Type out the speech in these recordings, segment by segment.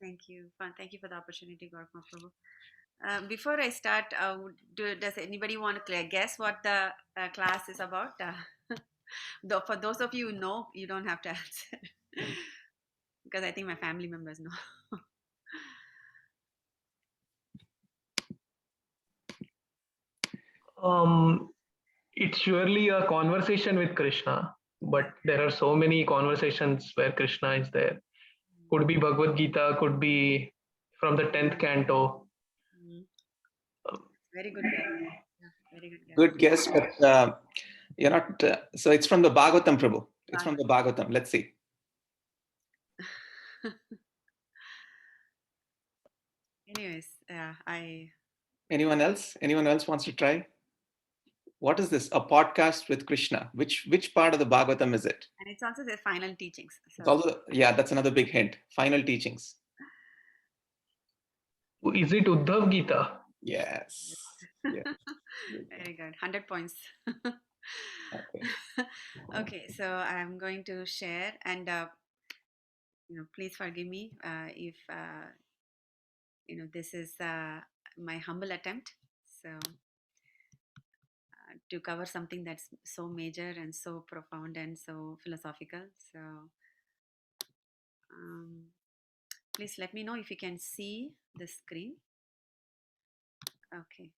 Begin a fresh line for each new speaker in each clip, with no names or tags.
Thank you. Thank you for the opportunity, Gaurav Prabhu. Before I start, does anybody want to guess what the class is about? Though for those of you who know, you don't have to answer because I think my family members know.
Um, it's surely a conversation with Krishna,
Yeah.
but there are so many conversations where Krishna is there. Could be Bhagavad Gita, could be from the 10th canto.
Mm. Very good guess. Yeah, very good guess.
Good guess, but you're not. So it's from the Bhagavatam, Prabhu. It's from
Bhagavad.
the Bhagavatam. Let's see.
Anyways, yeah, I
Anyone else? Anyone else wants to try? What is this? A podcast with Krishna. Which part of the Bhagavatam is it?
and it's also the final teachings.
It's
So
also, yeah, that's another big hint. Final teachings.
Is it Uddhav Gita?
Yes. Yeah.
very good. 100 points.
Okay.
Okay, so I'm going to share and please forgive me if this is my humble attempt. So to cover something that's so major and so profound and so philosophical. So um, please let me know if you can see the screen. Okay.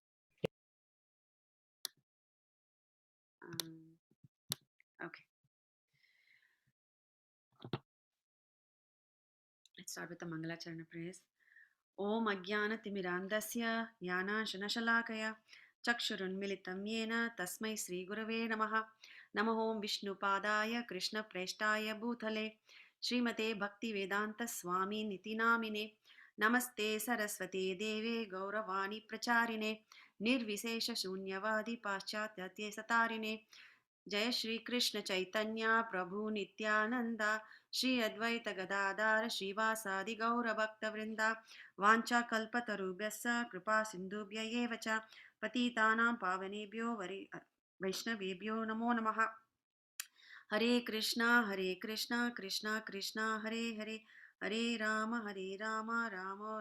Um, okay. Let's start with the Mangalacharana praise. Om Ajnana Timirandasya Jnana Shanashalakaya Chakshurunmilitam Yena Tasmai Sri Gurave Namaha Namo Om Vishnu Padaya Krishna Preshtaya Bhutale Srimate Bhakti Vedanta Swami Niti Namine Namaste Saraswati Deve Gauravani Pracharine Nirvisesha Shunyavadi Paschatya Satarine जय श्री कृष्ण चैतन्य प्रभु नित्यानंद श्री अद्वैत गदाधर श्रीवासादि गौर भक्त वृंदा वांछा कल्पतरुभ्यश्च कृपा सिंधुभ्य एव च पतितानां पावनेभ्यो वैष्णवेभ्यो नमो नमः हरे Krishna Krishna Krishna Hare Hare Hare Ram Ram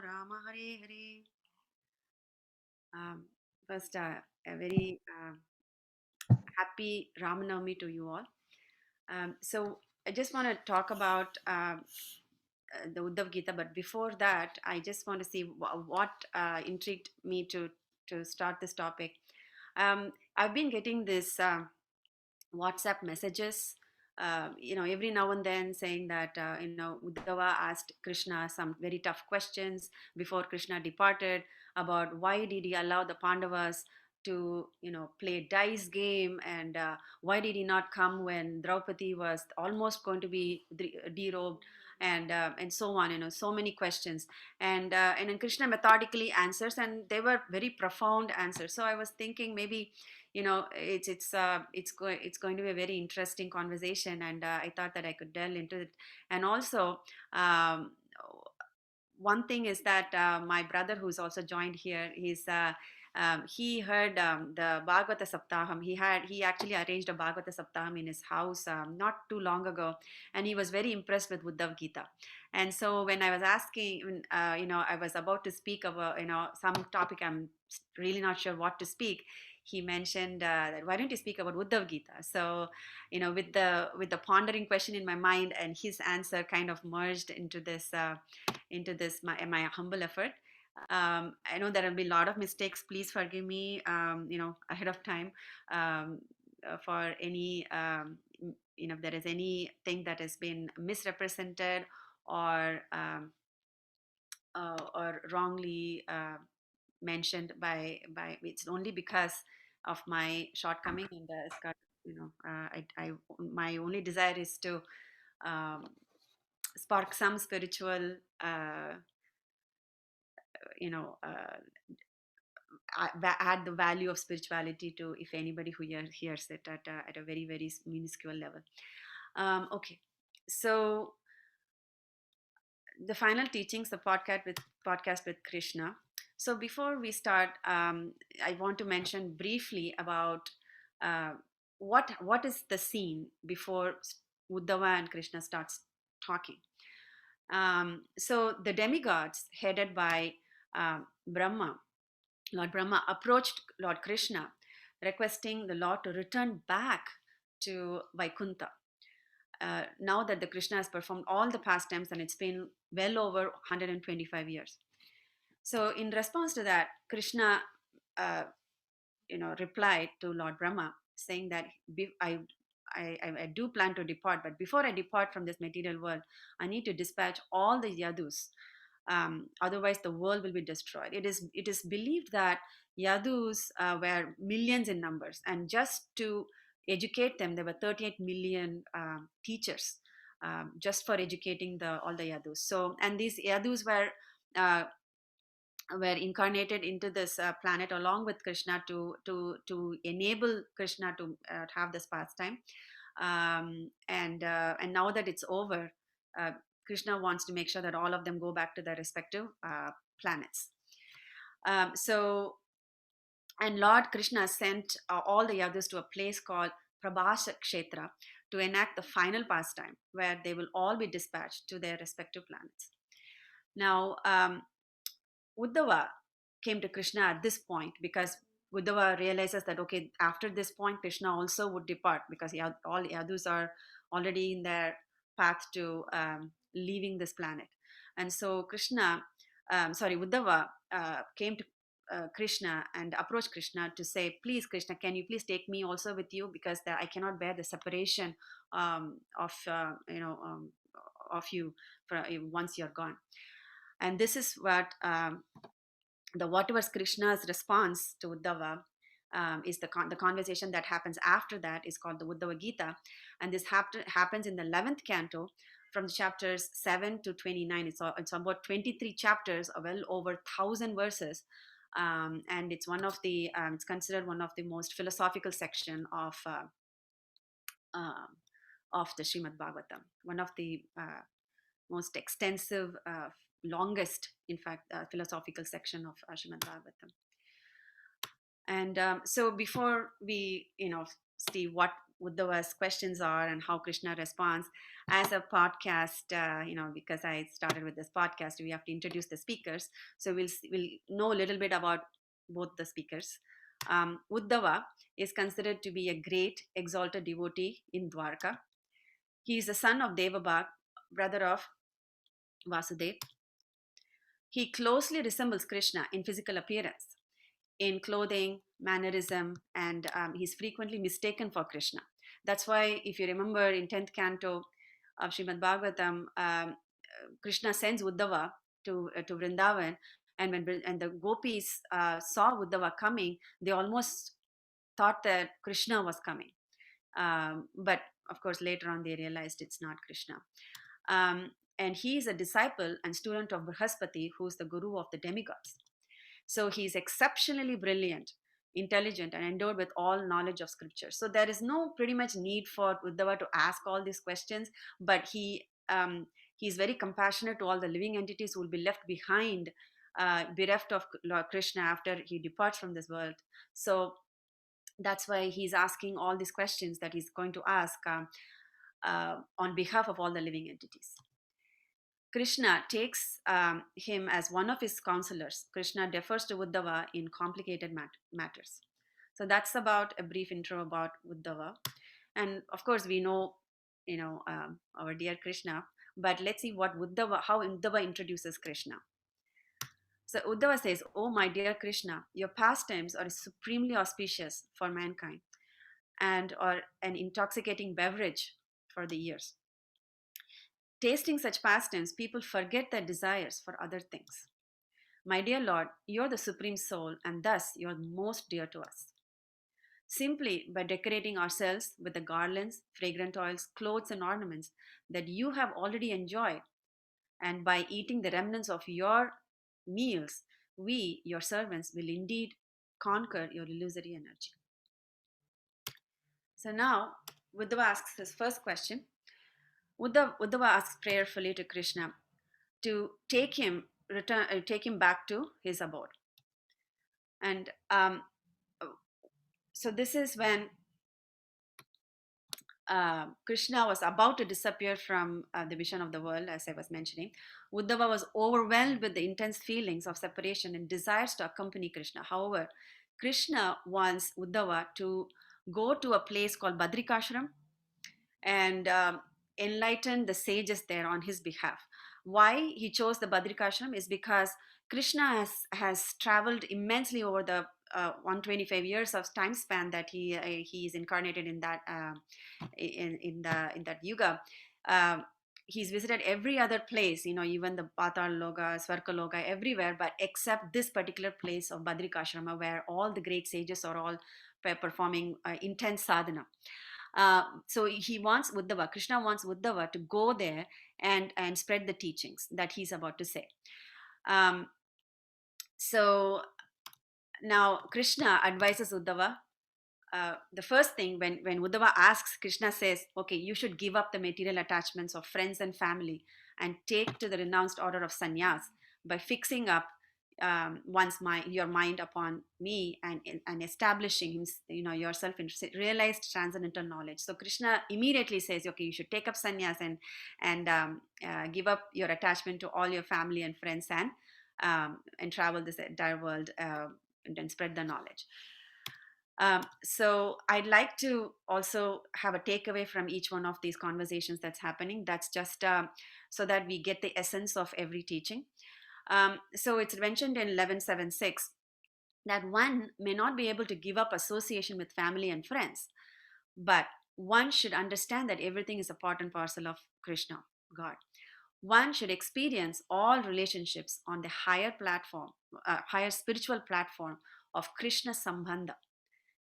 Ram Hare Hare First, a very happy Ramanavami to you all. So I just want to talk about the Uddhava Gita, but before that, I just want to see what intrigued me to start this topic. I've been getting this WhatsApp messages, every now and then saying that Uddhava asked Krishna some very tough questions before Krishna departed about why did he allow the Pandavas to play dice game, and why did he not come when Draupadi was almost going to be derobed, and so on, so many questions, and then Krishna methodically answers, and they were very profound answers. So I was thinking maybe it's going to be a very interesting conversation, and I thought that I could delve into it. And also, um, one thing is that my brother, who's also joined here, he heard the Bhagavata Saptaham. He actually arranged a Bhagavata Saptaham in his house not too long ago, and he was very impressed with Uddhav Gita. And so when I was asking, I was about to speak about some topic, I'm really not sure what to speak. He mentioned that why don't you speak about Uddhav Gita? So with the pondering question in my mind and his answer kind of merged into this my humble effort. I know there will be a lot of mistakes. Please forgive me, ahead of time, for any, if there is anything that has been misrepresented or or wrongly mentioned by it's only because of my shortcoming, and my only desire is to um, spark some spiritual you know uh, add the value of spirituality to if anybody who hears it at a very very minuscule level. Okay, so the final teachings, the podcast with Krishna. So before we start, I want to mention briefly about uh, what is the scene before Uddhava and Krishna starts talking. So the demigods, headed by Brahma, Lord Brahma, approached Lord Krishna, requesting the Lord to return back to Vaikuntha. Now that the Krishna has performed all the pastimes and it's been well over 125 years. So in response to that, Krishna, uh, replied to Lord Brahma, saying that I do plan to depart, but before I depart from this material world, I need to dispatch all the yadus. Otherwise, the world will be destroyed. It is believed that yadus were millions in numbers, and just to educate them, there were 38 million teachers just for educating all the yadus. So, and these yadus uh, were incarnated into this planet along with Krishna to enable Krishna to have this pastime. And now that it's over, uh, Krishna wants to make sure that all of them go back to their respective planets. So, and Lord Krishna sent all the yadus to a place called Prabhasa Kshetra to enact the final pastime, where they will all be dispatched to their respective planets. Now, Uddhava came to Krishna at this point because Uddhava realizes that, okay, after this point, Krishna also would depart because all Yadus are already in their path to leaving this planet. And so Uddhava came to Krishna and approached Krishna to say, please, Krishna, can you please take me also with you, because I cannot bear the separation of of you once you're gone. And this is what the whatever Krishna's response to Uddhava is the conversation that happens after that is called the Uddhava Gita, and this happens in the 11th canto from chapters 7 to 29. It's about 23 chapters, well over 1,000 verses, and it's it's considered one of the most philosophical section of the Srimad Bhagavatam, one of the most extensive, longest, in fact, philosophical section of Srimad Bhagavatam. And so before we, see what Uddhava's questions are and how Krishna responds, as a podcast, because I started with this podcast, we have to introduce the speakers. So we'll know a little bit about both the speakers. Uddhava is considered to be a great exalted devotee in Dwarka. He is the son of Devabhag, brother of Vasudev. He closely resembles Krishna in physical appearance, in clothing, mannerism, and he's frequently mistaken for Krishna. That's why, if you remember in 10th canto of Srimad Bhagavatam, Krishna sends Uddhava to Vrindavan, and when the gopis saw Uddhava coming, they almost thought that Krishna was coming. But of course, later on, they realized it's not Krishna. And he is a disciple and student of Brihaspati, who is the guru of the demigods. So he is exceptionally brilliant, intelligent, and endowed with all knowledge of scripture. So there is no pretty much need for Uddhava to ask all these questions, but he is very compassionate to all the living entities who will be left behind, bereft of Lord Krishna after he departs from this world. So that's why he's asking all these questions that he's going to ask on behalf of all the living entities. Krishna takes him as one of his counselors. Krishna defers to Uddhava in complicated matters. So that's about a brief intro about Uddhava. And of course, we know, our dear Krishna, but let's see how Uddhava introduces Krishna. So Uddhava says, "Oh, my dear Krishna, your pastimes are supremely auspicious for mankind and are an intoxicating beverage for the ears. Tasting such pastimes, people forget their desires for other things. My dear Lord, you're the Supreme Soul, and thus you're most dear to us. Simply by decorating ourselves with the garlands, fragrant oils, clothes, and ornaments that you have already enjoyed, and by eating the remnants of your meals, we, your servants, will indeed conquer your illusory energy." So now, Uddhava asks his first question. Uddhava asks prayerfully to Krishna to take him back to his abode. And so this is when Krishna was about to disappear from the vision of the world, as I was mentioning, Uddhava was overwhelmed with the intense feelings of separation and desires to accompany Krishna. However, Krishna wants Uddhava to go to a place called Badrikashram and enlighten the sages there on his behalf. Why he chose the Badrikashram is because Krishna has traveled immensely over the 125 years of time span that he is incarnated in that in that yuga. Um, he's visited every other place, even the Patal Loka, Swarka Loka, everywhere, but except this particular place of Badrikashrama, where all the great sages are all performing intense sadhana. So he wants Uddhava, Krishna wants Uddhava to go there and spread the teachings that he's about to say. Um, so now Krishna advises Uddhava. The first thing when Uddhava asks, Krishna says, okay, you should give up the material attachments of friends and family and take to the renounced order of sannyas by fixing up your mind upon me and establishing yourself in realized transcendental knowledge. So Krishna immediately says, okay, you should take up sannyas and give up your attachment to all your family and friends and travel this entire world and spread the knowledge. So I'd like to also have a takeaway from each one of these conversations that's happening. That's just so that we get the essence of every teaching. So it's mentioned in 11.7.6 that one may not be able to give up association with family and friends, but one should understand that everything is a part and parcel of Krishna, God. One should experience all relationships on the higher platform, higher spiritual platform of Krishna Sambandha,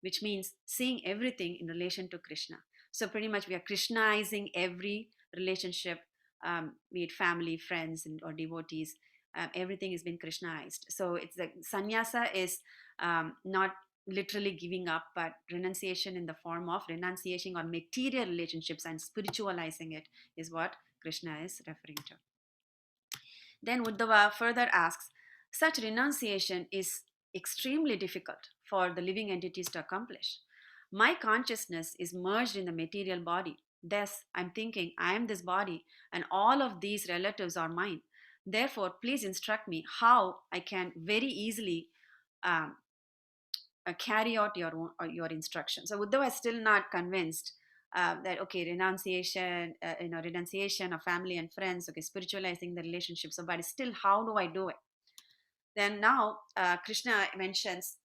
which means seeing everything in relation to Krishna. So pretty much we are Krishnaizing every relationship, be it family, friends, or devotees. Everything has been Krishnaized. So it's like sannyasa is not literally giving up, but renunciation in the form of renunciation on material relationships and spiritualizing it is what Krishna is referring to. Then Uddhava further asks, such renunciation is extremely difficult for the living entities to accomplish. My consciousness is merged in the material body. Thus, I'm thinking I am this body and all of these relatives are mine. Therefore, please instruct me how I can very easily um, carry out your instruction. So Uddhava is still not convinced that okay, renunciation of family and friends, okay, spiritualizing the relationship. So, but still, how do I do it? Then now Krishna mentions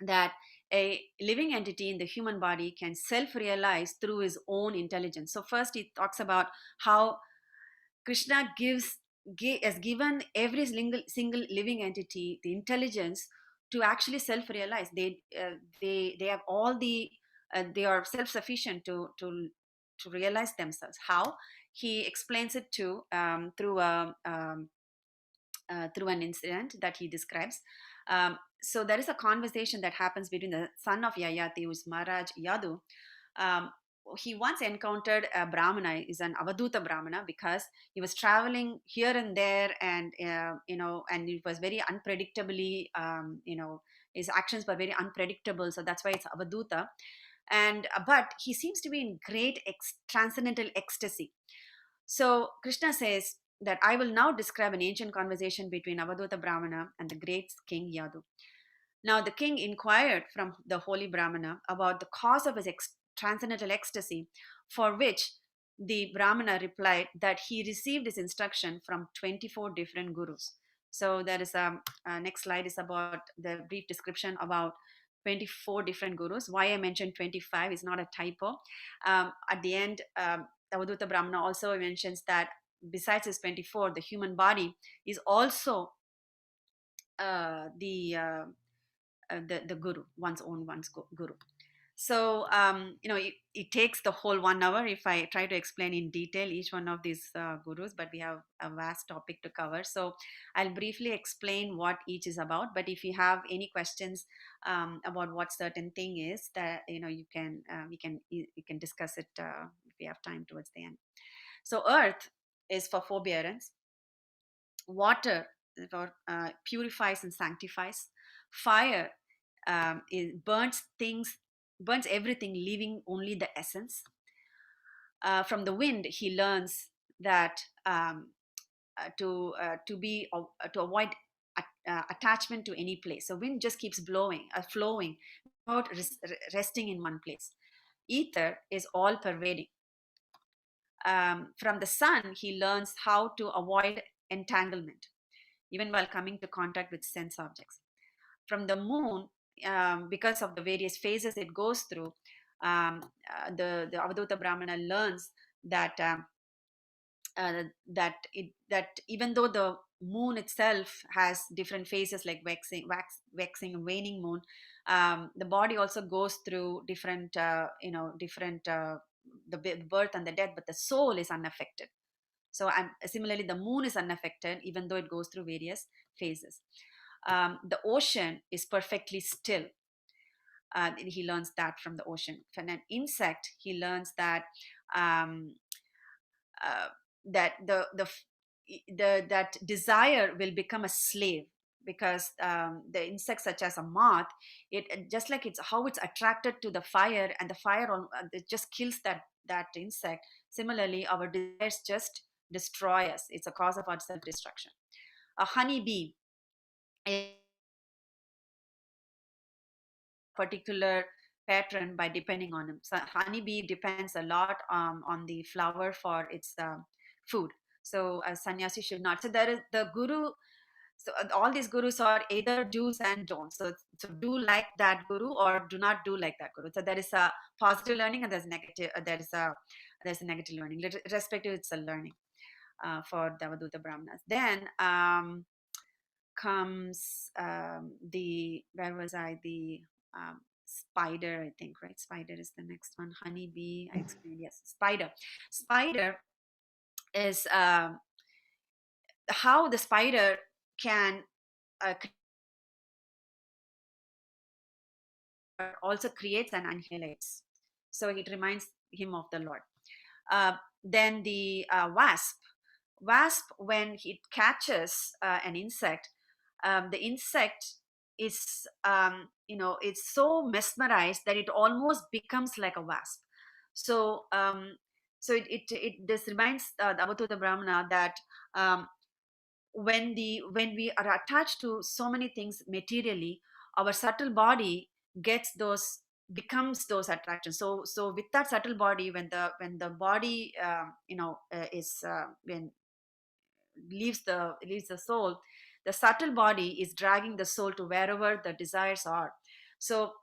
that a living entity in the human body can self-realize through his own intelligence. So first he talks about how Krishna has given every single living entity the intelligence to actually self-realize. They have all they are self-sufficient to realize themselves. How? He explains it through an incident that he describes. So there is a conversation that happens between the son of Yayati, who is Maharaj Yadu. Um, he once encountered a Brahmana, is an Avaduta Brahmana, because he was traveling here and there, and and it was very unpredictably, his actions were very unpredictable. So that's why it's Avaduta. And but he seems to be in great transcendental ecstasy. So Krishna says that I will now describe an ancient conversation between Avaduta Brahmana and the great king Yadu. Now the king inquired from the holy Brahmana about the cause of his transcendental ecstasy, for which the Brahmana replied that he received his instruction from 24 different gurus. So there is a next slide is about the brief description about 24 different gurus. Why I mentioned 25 is not a typo. At the end, Avaduta Brahmana also mentions that besides his 24, the human body is also the guru, one's guru. So it takes the whole 1 hour if I try to explain in detail each one of these gurus, but we have a vast topic to cover. So I'll briefly explain what each is about, but if you have any questions about what certain thing is, that you can discuss it if we have time towards the end. So earth is for forbearance, water for purifies and sanctifies, fire it burns everything, leaving only the essence. From the wind, he learns that to avoid attachment to any place. So wind just keeps blowing, flowing, without resting in one place. Ether is all pervading. From the sun, he learns how to avoid entanglement, even while coming to contact with sense objects. From the moon, because of the various phases it goes through, the Avadhuta Brahmana learns that that even though the moon itself has different phases like waxing and waning moon, the body also goes through different different the birth and the death, but the soul is unaffected. So similarly, the moon is unaffected even though it goes through various phases. The ocean is perfectly still. He learns that from the ocean. From an insect, he learns that um, uh, that that desire will become a slave, because the insects such as a moth, it just like it's how it's attracted to the fire, and the fire it just kills that insect. Similarly, our desires just destroy us. It's a cause of our self-destruction. A honeybee is particular pattern by depending on him. So honeybee depends a lot on the flower for its food. So a sannyasi should not. So there is the guru. So all these gurus are either do's and don'ts. So do like that guru or do not do like that guru. So there is a positive learning and there's negative. There's a negative learning. Respective, it's a learning for the Avadhuta Brahmanas. Then comes the where was I the spider, I think, right? Spider is the next one. Honeybee, I explained. Yes, spider is how the spider can also creates and annihilates. So it reminds him of the Lord. Then the wasp, when it catches an insect, the insect is it's so mesmerized that it almost becomes like a wasp. So this reminds the Avadhuta Brahmana that when we are attached to so many things materially, our subtle body gets those becomes those attractions. So with that subtle body, when the body is when leaves the soul, the subtle body is dragging the soul to wherever the desires are. So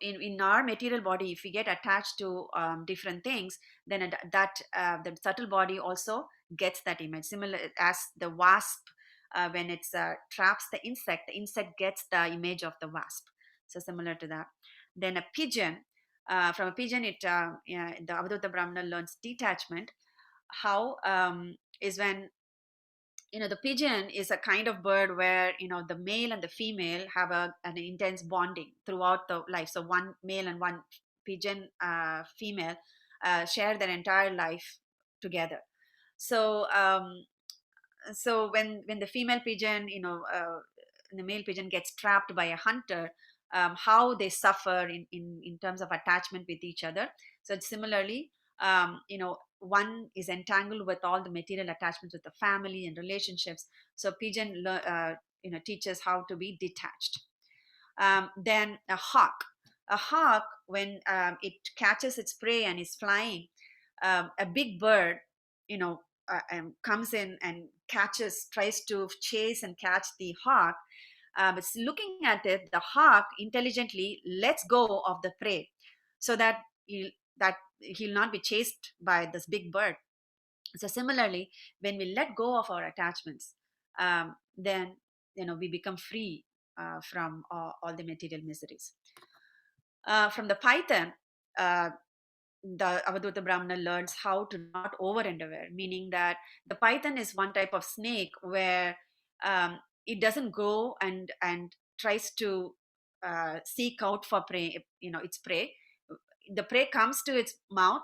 in our material body, if we get attached to different things, then the subtle body also gets that image. Similar as the wasp, when it traps the insect gets the image of the wasp. So similar to that. Then a pigeon, from a pigeon, the Avadhuta Brahmana learns detachment. How is when the pigeon is a kind of bird where the male and the female have an intense bonding throughout the life. So one male and one pigeon female share their entire life together. So when the female pigeon the male pigeon gets trapped by a hunter, how they suffer in terms of attachment with each other. So similarly, one is entangled with all the material attachments with the family and relationships. So pigeon teaches how to be detached. Then a hawk, when it catches its prey and is flying, a big bird you know comes in and tries to chase and catch the hawk. But looking at it, the hawk intelligently lets go of the prey, so that he'll not be chased by this big bird. So similarly, when we let go of our attachments, then we become free from all the material miseries. From the python, the Avadhuta Brahmana learns how to not over endeavor, meaning that the python is one type of snake where it doesn't go and tries to seek out for prey, its prey. The prey comes to its mouth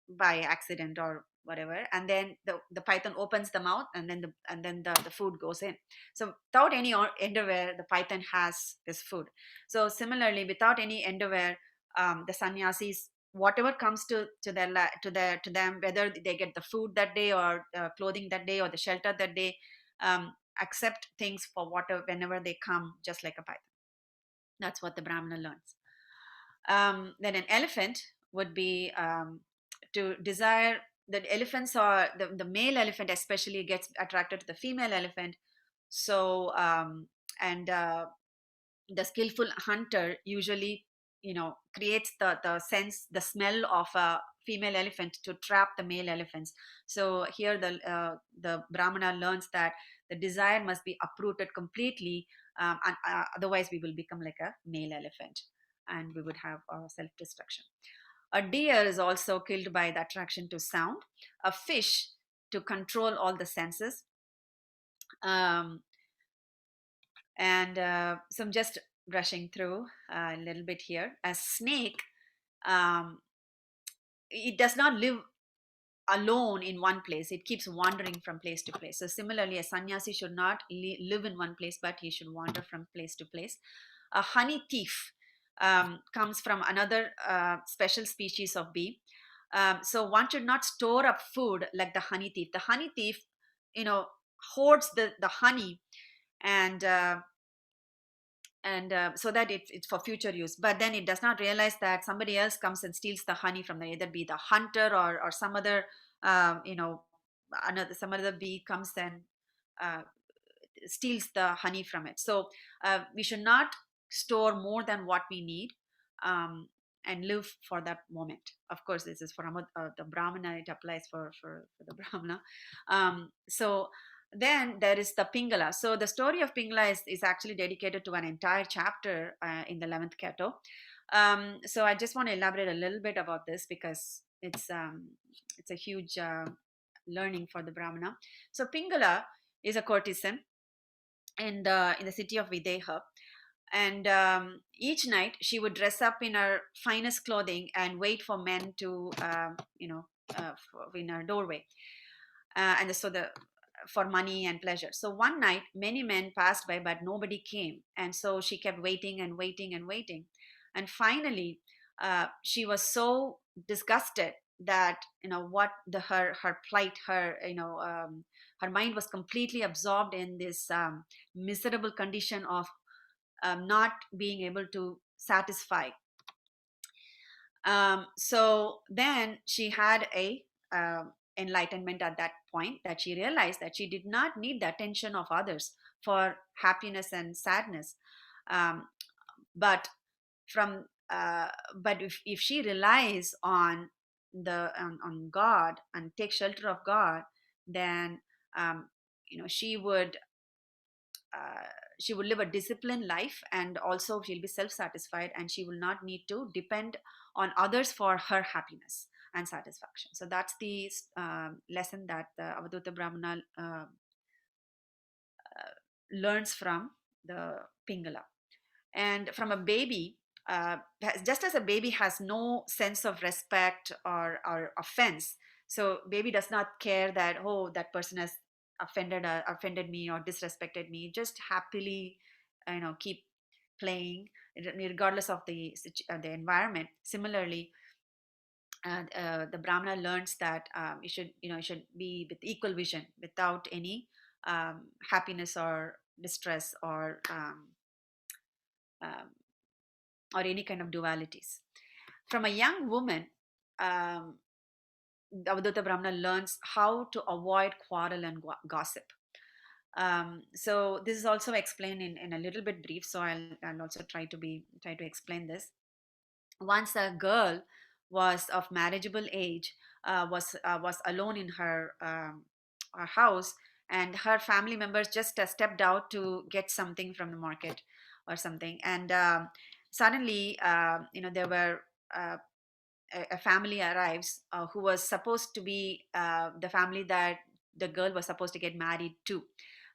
by accident or whatever, and then the python opens the mouth, and then the food goes in. So without any endeavor, the python has this food. So similarly, without any endeavor, the sannyasis whatever comes to them, whether they get the food that day or clothing that day or the shelter that day, accept things for whatever whenever they come, just like a python. That's what the Brahmana learns. Then an elephant would be to desire. The elephants are the male elephant especially gets attracted to the female elephant. So and the skillful hunter usually, creates the smell of a female elephant to trap the male elephants. So here the Brahmana learns that the desire must be uprooted completely, and otherwise we will become like a male elephant and we would have self-destruction. A deer is also killed by the attraction to sound. A fish to control all the senses. um, so I'm just brushing through a little bit here. A snake, um, it does not live alone in one place. It keeps wandering from place to place. So similarly, a sannyasi should not live in one place, but he should wander from place to place. A honey thief comes from another special species of bee. So one should not store up food like the honey thief. The honey thief, you know, hoards the honey, and so that it's for future use, but then it does not realize that somebody else comes and steals the honey from the, either be the hunter or some other another some other bee comes and uh, steals the honey from it. So we should not store more than what we need, um, and live for that moment. Of course, this is for the Brahmana. It applies for the Brahmana. So then there is the Pingala. So the story of Pingala is actually dedicated to an entire chapter in the 11th canto. So I just want to elaborate a little bit about this because it's a huge learning for the Brahmana. So Pingala is a courtesan in the city of Videha. And each night she would dress up in her finest clothing and wait for men to, in her doorway. And so for money and pleasure. So one night, many men passed by, but nobody came. And so she kept waiting and waiting and waiting. And finally, she was so disgusted that, what her plight, her mind was completely absorbed in this miserable condition of not being able to satisfy. So then she had a enlightenment at that point, that she realized that she did not need the attention of others for happiness and sadness, um, but from but if she relies on on God and takes shelter of God, then um, she would uh, she would live a disciplined life, and also she'll be self-satisfied, and she will not need to depend on others for her happiness and satisfaction. So that's the lesson that the Avadhuta Brahmana learns from the Pingala. And from a baby, just as a baby has no sense of respect or offense, so baby does not care that, oh, that person has offended me or disrespected me, just happily keep playing regardless of the environment. Similarly, the Brahmana learns that it should be with equal vision, without any happiness or distress um, or any kind of dualities. From a young woman, um, the Avadhuta Brahmana learns how to avoid quarrel and gossip. So this is also explained in a little bit brief. So I'll also try to explain this. Once a girl was of marriageable age, was alone in her house, and her family members just stepped out to get something from the market or something, and suddenly there were a family arrives who was supposed to be the family that the girl was supposed to get married to,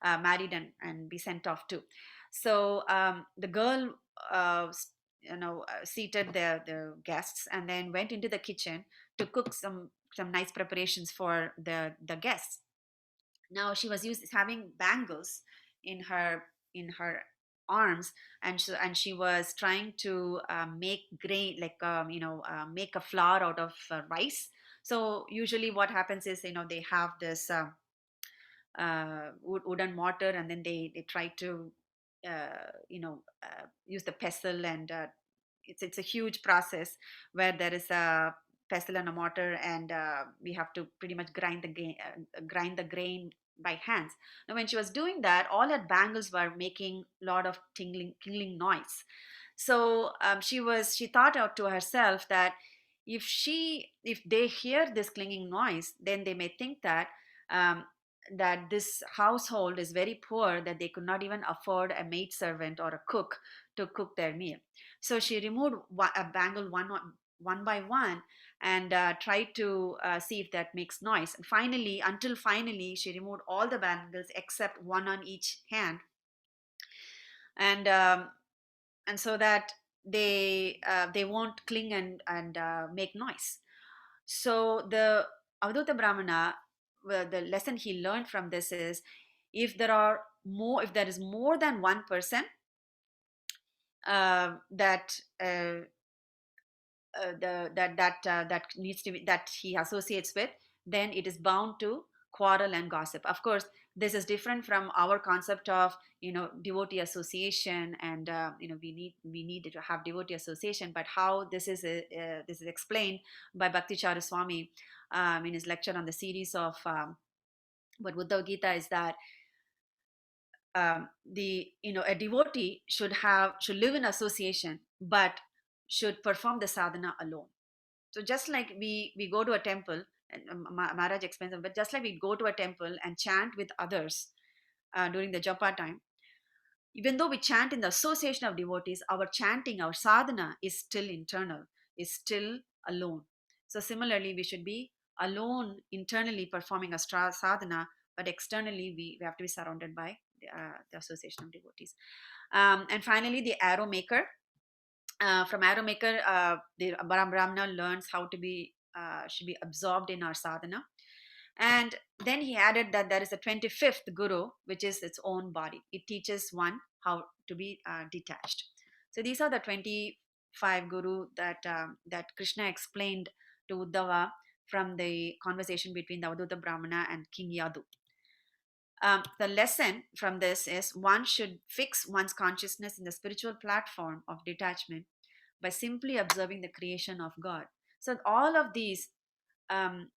married and be sent off to. So the girl seated the guests and then went into the kitchen to cook some nice preparations for the guests. Now she was having bangles in her arms, and she was trying to make grain, like make a flour out of rice. So usually what happens is, they have this wooden mortar, and then they try to use the pestle, and it's a huge process where there is a pestle and a mortar, and we have to pretty much grind the grain by hands. Now when she was doing that, all her bangles were making a lot of tingling noise. So she thought out to herself that if they hear this clinging noise, then they may think um, that this household is very poor, that they could not even afford a maid servant or a cook to cook their meal. So she removed a bangle one by one, and tried to see if that makes noise. And finally, she removed all the bangles except one on each hand, and so that they won't cling and make noise. So the Avadhuta Brahmana, well, the lesson he learned from this is, if there is more than one person that that needs to be, that he associates with, then it is bound to quarrel and gossip. Of course, this is different from our concept of devotee association, and we need to have devotee association. But how this is explained by Bhakti Chara Swami in his lecture on the series of but Uddhava Gita, is that the a devotee should live in association, but should perform the sadhana alone. So just like we go to a temple, and Maharaj explains, but just like we go to a temple and chant with others during the japa time, even though we chant in the association of devotees, our chanting, our sadhana is still internal, is still alone. So similarly, we should be alone internally performing a sadhana, but externally we have to be surrounded by the association of devotees. And finally, the arrow maker. From arrow maker, the Brahmana learns how to be should be absorbed in our sadhana. And then he added that there is a 25th guru, which is its own body. It teaches one how to be detached. So these are the 25 guru that Krishna explained to Uddhava from the conversation between the Avadhuta Brahmana and King Yadu. The lesson from this is, one should fix one's consciousness in the spiritual platform of detachment by simply observing the creation of God. So all of these um,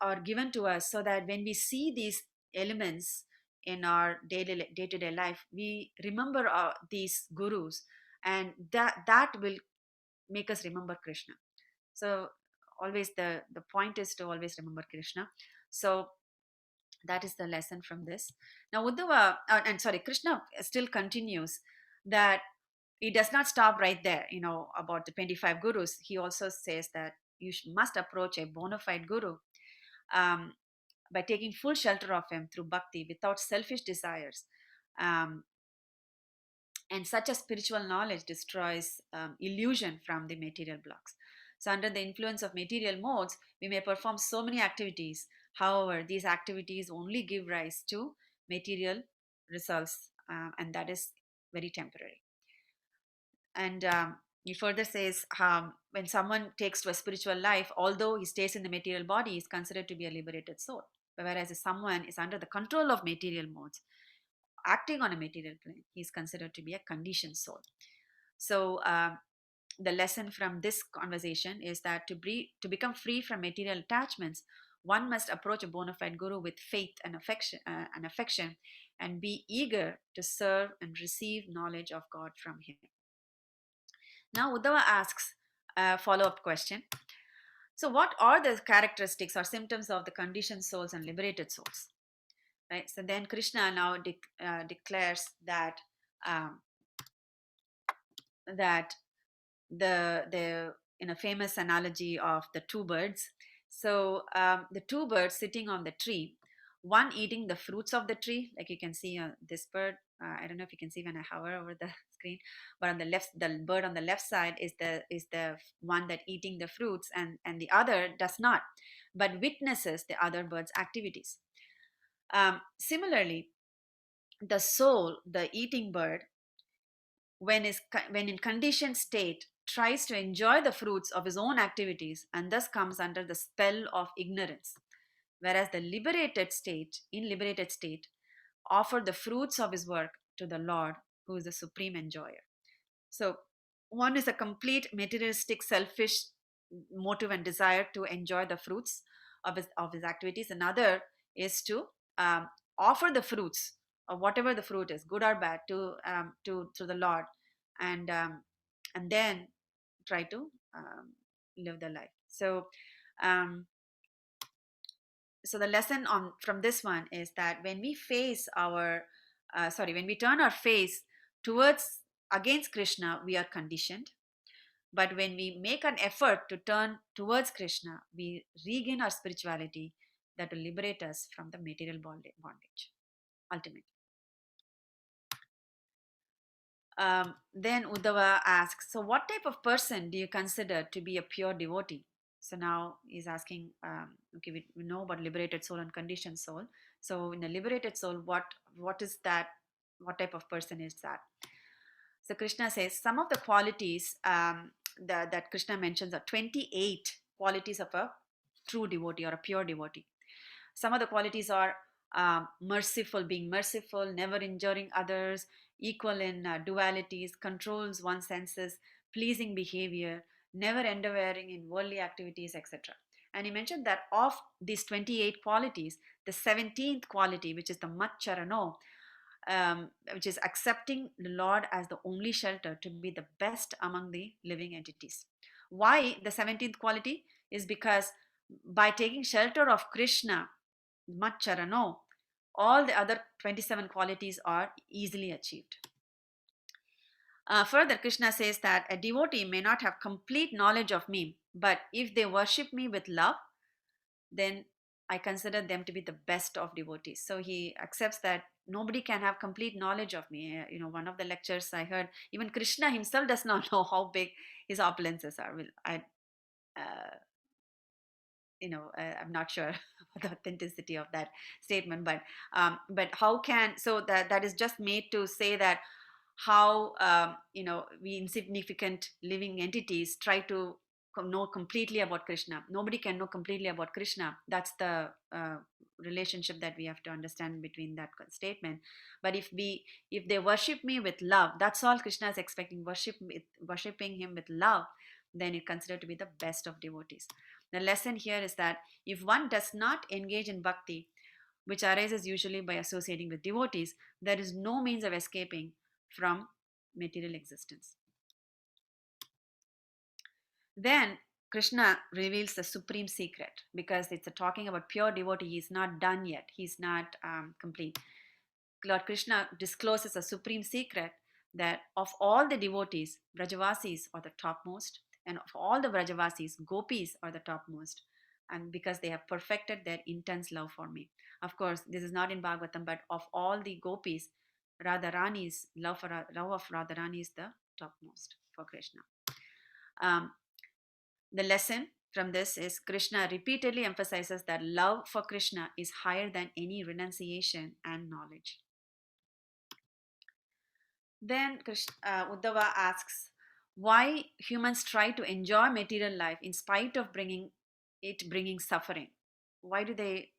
are given to us so that when we see these elements in our day-to-day life, we remember these gurus, and that will make us remember Krishna. So always the point is to always remember Krishna. So that is the lesson from this. Now Uddhava, Krishna still continues that he does not stop right there, about the 25 gurus. He also says that you must approach a bona fide guru um, by taking full shelter of him through bhakti without selfish desires. Um, and such a spiritual knowledge destroys illusion from the material blocks. So, under the influence of material modes, we may perform so many activities. However, these activities only give rise to material results, and that is very temporary. And he further says, when someone takes to a spiritual life, although he stays in the material body, he is considered to be a liberated soul. Whereas if someone is under the control of material modes, acting on a material plane, he is considered to be a conditioned soul. So the lesson from this conversation is that to become free from material attachments, one must approach a bona fide guru with faith and affection, and be eager to serve and receive knowledge of God from him. Now Uddhava asks a follow-up question. So what are the characteristics or symptoms of the conditioned souls and liberated souls? Right. So then Krishna now declares that that the in a famous analogy of the two birds. So the two birds sitting on the tree, one eating the fruits of the tree, like you can see this bird. I don't know if you can see when I hover over the screen, but on the left, the bird on the left side is the one that eating the fruits, and the other does not, but witnesses the other bird's activities. Similarly, the soul, the eating bird, when in conditioned state, tries to enjoy the fruits of his own activities and thus comes under the spell of ignorance. Whereas in liberated state, offer the fruits of his work to the Lord, who is the supreme enjoyer. So, one is a complete materialistic, selfish motive and desire to enjoy the fruits of his activities. Another is to offer the fruits of whatever the fruit is, good or bad, to the Lord, and and then try to live the life. Um, so the lesson on from this one is that when we face our when we turn our face towards against Krishna, we are conditioned. But when we make an effort to turn towards Krishna, we regain our spirituality that will liberate us from the material bondage ultimately. Then Uddhava asks, so what type of person do you consider to be a pure devotee? So now he's asking, okay, we know about liberated soul and conditioned soul. So in a liberated soul, what is that? What type of person is that? So Krishna says some of the qualities that Krishna mentions are 28 qualities of a true devotee or a pure devotee. Some of the qualities are merciful, being merciful, never injuring others, equal in dualities, controls one's senses, pleasing behavior, never endeavoring in worldly activities, etc. And he mentioned that of these 28 qualities, the 17th quality, which is the Matcharano, which is accepting the Lord as the only shelter, to be the best among the living entities. Why the 17th quality? Is because by taking shelter of Krishna, Matcharano, all the other 27 qualities are easily achieved. Further, Krishna says that a devotee may not have complete knowledge of me, but if they worship me with love, then I consider them to be the best of devotees. So he accepts that nobody can have complete knowledge of me. One of the lectures I heard, even Krishna himself does not know how big his opulences are. Uh, I'm not sure the authenticity of that statement, but how can, so that is just made to say that how we insignificant living entities try to know completely about Krishna. Nobody can know completely about Krishna. That's the relationship that we have to understand between that statement. But if they worship me with love, that's all Krishna is expecting. Worshipping him with love, then it's considered to be the best of devotees. The lesson here is that if one does not engage in bhakti, which arises usually by associating with devotees, there is no means of escaping from material existence. Then Krishna reveals the supreme secret, because it's talking about pure devotee. He's not done yet. He's not complete. Lord Krishna discloses a supreme secret, that of all the devotees, Brajavasis are the topmost, and of all the Brajavasis, Gopis are the topmost, and because they have perfected their intense love for me. Of course, this is not in Bhagavatam, but of all the Gopis, Radharani's love of Radharani is the topmost for Krishna. The lesson from this is Krishna repeatedly emphasizes that love for Krishna is higher than any renunciation and knowledge. Then Uddhava asks why humans try to enjoy material life in spite of bringing suffering. Why do they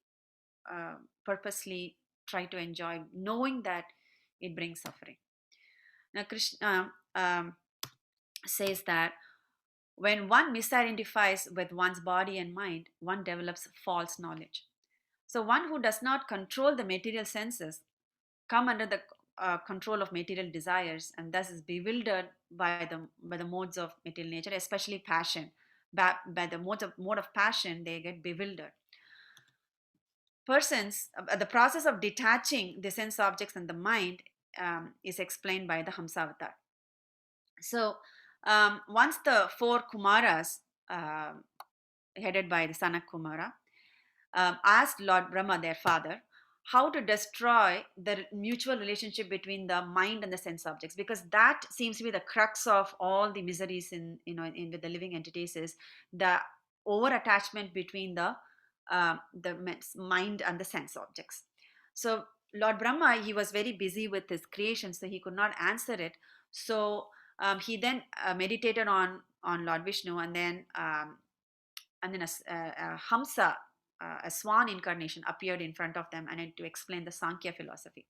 purposely try to enjoy, knowing that it brings suffering? Now Krishna says that when one misidentifies with one's body and mind, one develops false knowledge. So one who does not control the material senses come under the control of material desires, and thus is bewildered by the modes of material nature, especially passion. By the mode of passion, they get bewildered. The process of detaching the sense objects and the mind is explained by the Hamsavatar. So once the four Kumaras, headed by the Sanak Kumara, asked Lord Brahma, their father, how to destroy the mutual relationship between the mind and the sense objects, because that seems to be the crux of all the miseries with the living entities, is the over attachment between the mind and the sense objects. So Lord Brahma, he was very busy with his creation, so he could not answer it. So he then meditated on Lord Vishnu, and then a Hamsa, a swan incarnation, appeared in front of them and to explain the Sankhya philosophy.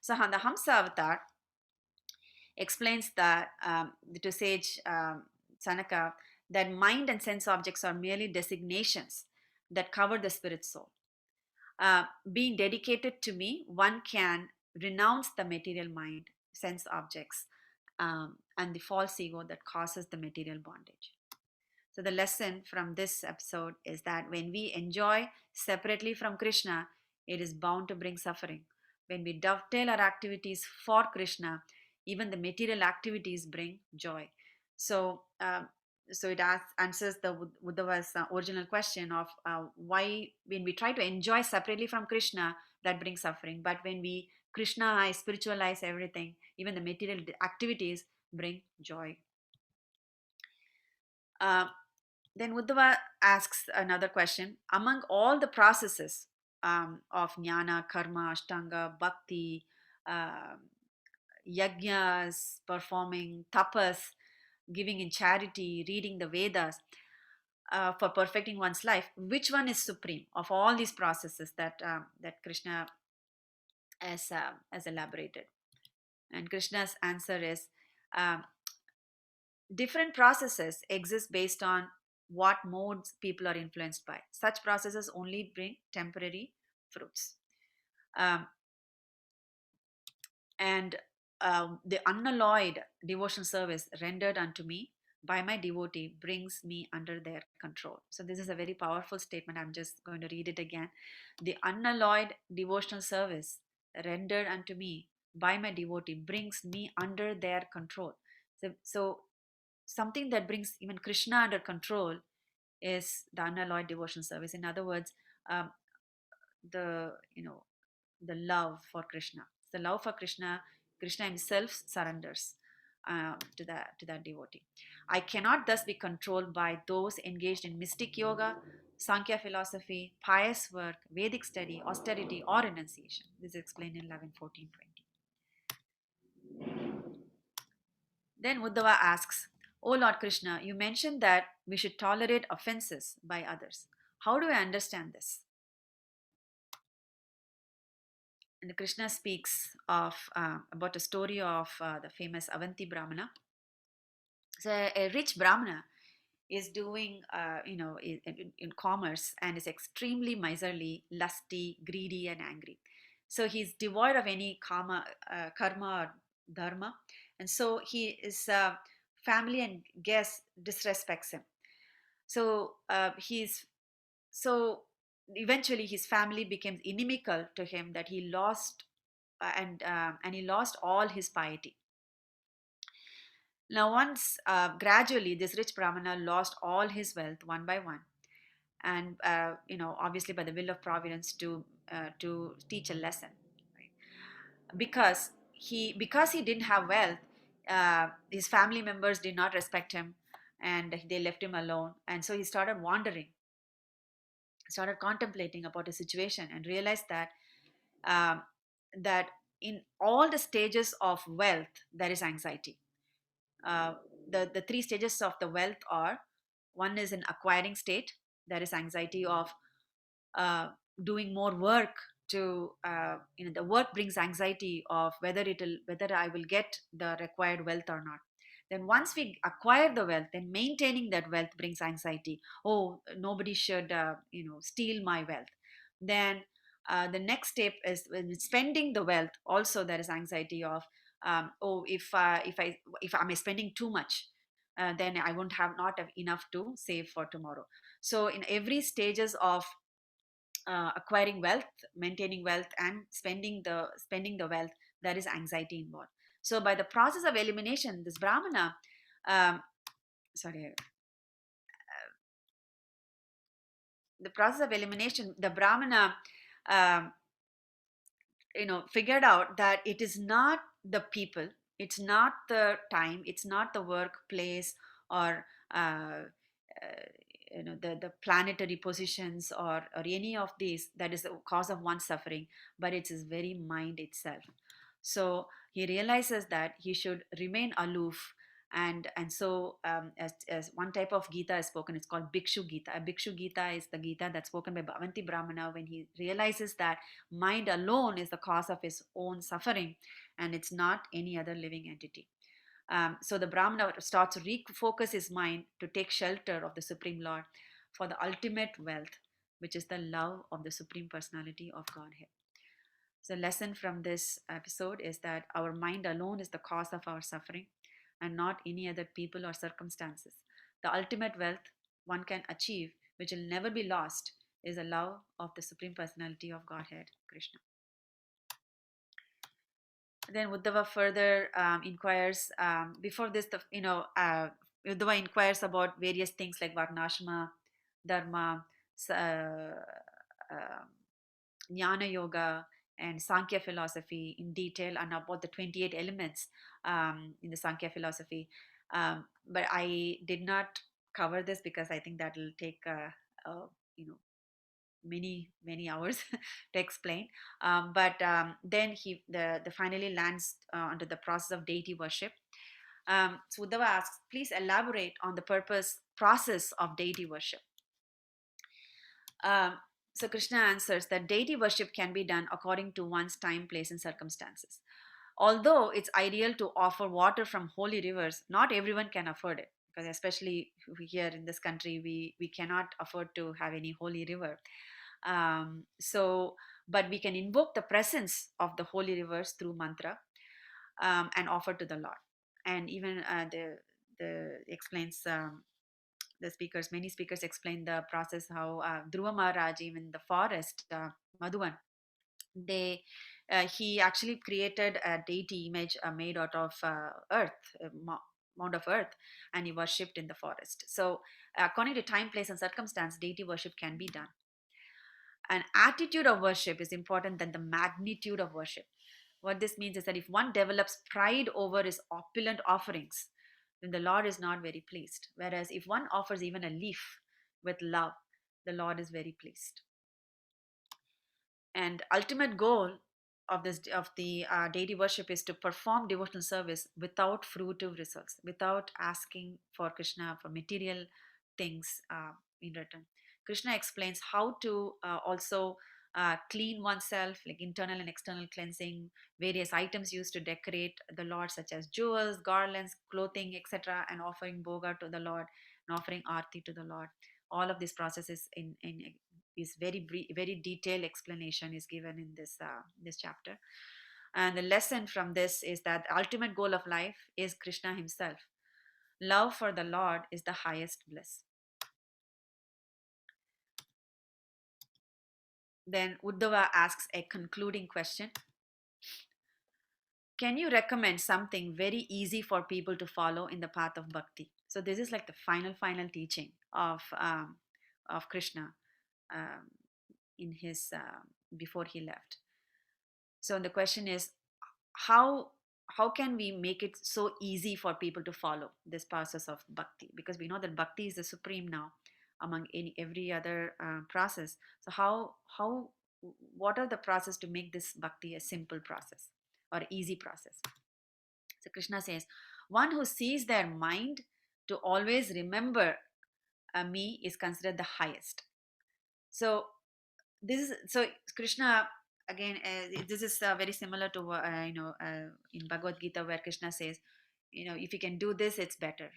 So the Hamsa avatar explains that to sage Sanaka, that mind and sense objects are merely designations that cover the spirit soul. Being dedicated to me, one can renounce the material mind, sense objects, and the false ego that causes the material bondage. So, the lesson from this episode is that when we enjoy separately from Krishna, it is bound to bring suffering. When we dovetail our activities for Krishna, even the material activities bring joy. So, so it answers the Uddhava's original question of why, when we try to enjoy separately from Krishna, that brings suffering. But when we Krishna spiritualize everything, even the material activities bring joy. Uh, then Uddhava asks another question. Among all the processes of jnana, karma, ashtanga, bhakti, uh, yajnas, performing tapas, giving in charity, reading the Vedas, for perfecting one's life, which one is supreme of all these processes that Krishna has elaborated? And Krishna's answer is, um, different processes exist based on what modes people are influenced by. Such processes only bring temporary fruits. Um, and the unalloyed devotional service rendered unto me by my devotee brings me under their control. So, this is a very powerful statement. I'm just going to read it again. The unalloyed devotional service rendered unto me by my devotee brings me under their control. So something that brings even Krishna under control is the unalloyed devotion service. In other words, um, the the love for Krishna. The love for Krishna. Krishna himself surrenders to that devotee. I cannot thus be controlled by those engaged in mystic yoga, Sankhya philosophy, pious work, Vedic study, austerity, or renunciation. This is explained in 11, 14, 20. Then Uddhava asks, O Lord Krishna, you mentioned that we should tolerate offenses by others. How do I understand this? And Krishna speaks of about a story of the famous Avanti Brahmana. So a rich Brahmana is doing, in commerce, and is extremely miserly, lusty, greedy, and angry. So he's devoid of any karma or dharma, and so his family and guests disrespects him. So he's so eventually his family became inimical to him, that he lost and he lost all his piety. Now, once gradually, this rich Brahmana lost all his wealth one by one, and obviously by the will of providence to teach a lesson, right? Because he didn't have wealth, his family members did not respect him, and they left him alone, and so he started wandering, started contemplating about his situation, and realized um, that in all the stages of wealth there is anxiety. uh, the three stages of the wealth are: one is in acquiring state, there is anxiety of uh, doing more work to the work brings anxiety of whether I will get the required wealth or not. Then once we acquire the wealth, then maintaining that wealth brings anxiety. Oh, nobody should steal my wealth. Then the next step is when spending the wealth. Also, there is anxiety of oh, if I'm spending too much, then I won't have not have enough to save for tomorrow. So in every stages of acquiring wealth, maintaining wealth, and spending the wealth, there is anxiety involved. So by the process of elimination, this Brahmana, um, sorry, the process of elimination, the Brahmana, um, figured out that it is not the people, it's not the time, it's not the workplace, or the planetary positions, or any of these that is the cause of one's suffering, but it's his very mind itself. So he realizes that he should remain aloof. And so as one type of Gita is spoken, it's called Bhikshu Gita. A Bhikshu Gita is the Gita that's spoken by Bhavanti Brahmana when he realizes that mind alone is the cause of his own suffering and it's not any other living entity. So the Brahmana starts to refocus his mind to take shelter of the Supreme Lord for the ultimate wealth, which is the love of the Supreme Personality of Godhead. So, lesson from this episode is that our mind alone is the cause of our suffering and not any other people or circumstances. The ultimate wealth one can achieve, which will never be lost, is the love of the Supreme Personality of Godhead, Krishna. Then Uddhava further inquires, before this, Uddhava inquires about various things like Varnashrama, Dharma, uh, Jnana Yoga, and Sankhya philosophy in detail, and about the 28 elements in the Sankhya philosophy. But I did not cover this because I think that will take you know many hours to explain. Then the finally lands onto the process of deity worship. So Uddhava asks, please elaborate on the process of deity worship. Um, so Krishna answers that deity worship can be done according to one's time, place, and circumstances. Although it's ideal to offer water from holy rivers, not everyone can afford it, because especially here in this country, we cannot afford to have any holy river. But we can invoke the presence of the holy rivers through mantra and offer to the Lord. And even the explains many speakers explain the process how Dhruva Maharaj, even in the forest, Madhuvan, he actually created a deity image made out of earth, mound of earth, and he worshipped in the forest. So, according to time, place, and circumstance, deity worship can be done. An attitude of worship is important than the magnitude of worship. What this means is that if one develops pride over his opulent offerings, then the Lord is not very pleased. Whereas if one offers even a leaf with love, the Lord is very pleased. And ultimate goal of the deity worship is to perform devotional service without fruitive results, without asking for Krishna for material things in return. Krishna explains how to also clean oneself, like internal and external cleansing, various items used to decorate the Lord, such as jewels, garlands, clothing, etc., and offering bhoga to the Lord and offering arti to the Lord. All of these processes in is very detailed explanation is given in this chapter. And the lesson from this is that the ultimate goal of life is Krishna himself. Love for the Lord is the highest bliss. Then Uddhava asks a concluding question. Can you recommend something very easy for people to follow in the path of bhakti? So this is like the final teaching of Krishna um, in his before he left. So the question is, how how can we make it so easy for people to follow this process of bhakti? Because we know that bhakti is the supreme now among every other process. So how what are the process to make this bhakti a simple process or easy process? So Krishna says, one who sees their mind to always remember me is considered the highest. So Krishna again, this is very similar to in Bhagavad Gita, where Krishna says, if you can do this, it's better,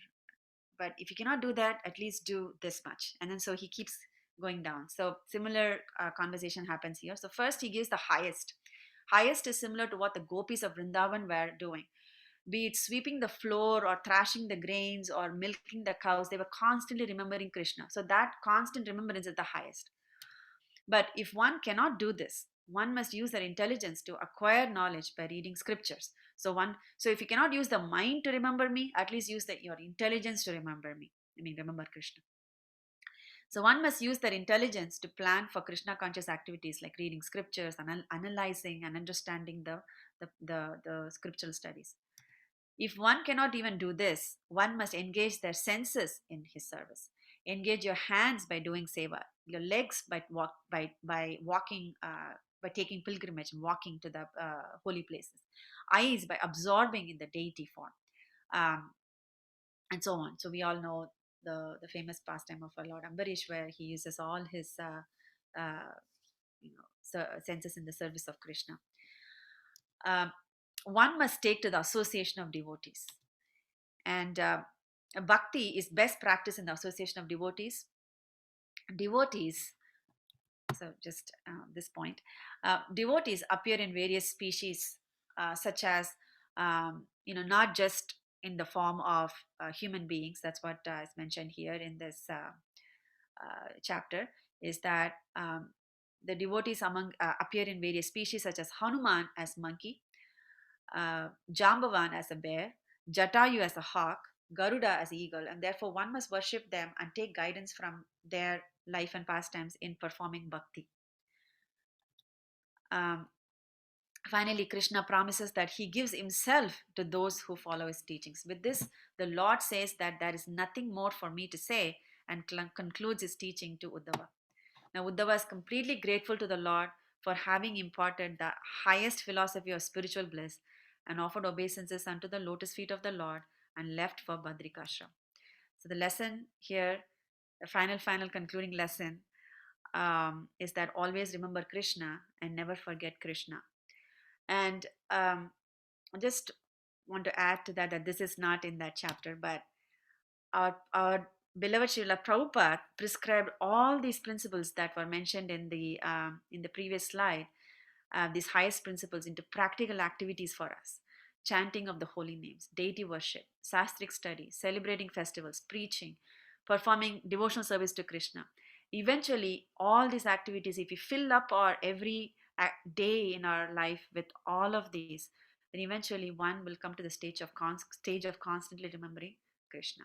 but if you cannot do that, at least do this much. And then so he keeps going down. So similar conversation happens here. So first he gives the highest is similar to what the gopis of Vrindavan were doing, be it sweeping the floor or thrashing the grains or milking the cows. They were constantly remembering Krishna. So that constant remembrance is the highest. But if one cannot do this, one must use their intelligence to acquire knowledge by reading scriptures. So if you cannot use the mind to remember me, at least use your intelligence to remember me. Remember Krishna. So one must use their intelligence to plan for Krishna conscious activities like reading scriptures and analyzing and understanding the scriptural studies. If one cannot even do this, one must engage their senses in his service. Engage your hands by doing seva, your legs by walking by taking pilgrimage and walking to the holy places. Eyes by absorbing in the deity form, um, and so on. So we all know the famous pastime of our Lord Ambarish, where he uses all his senses in the service of Krishna. Um, one must take to the association of devotees, and bhakti is best practice in the association of devotees. Devotees, so just this point, devotees appear in various species, such as not just in the form of human beings. That's what is mentioned here in this chapter, is that the devotees among appear in various species, such as Hanuman as monkey, Jambavan as a bear, Jatayu as a hawk, Garuda as eagle, and therefore one must worship them and take guidance from their life and pastimes in performing bhakti. Um, Finally, Krishna promises that he gives himself to those who follow his teachings. With this, the Lord says that there is nothing more for me to say, and concludes his teaching to Uddhava. Now, Uddhava is completely grateful to the Lord for having imparted the highest philosophy of spiritual bliss, and offered obeisances unto the lotus feet of the Lord, and left for Badrikashram. So the lesson here, the final concluding lesson, is that always remember Krishna and never forget Krishna. And I just want to add to that this is not in that chapter, but our beloved Srila Prabhupada prescribed all these principles that were mentioned in the previous slide, these highest principles, into practical activities for us. Chanting of the holy names, deity worship, sastric study, celebrating festivals, preaching, performing devotional service to Krishna. Eventually, all these activities, if we fill up our every day in our life with all of these, then eventually one will come to the stage of constantly remembering Krishna.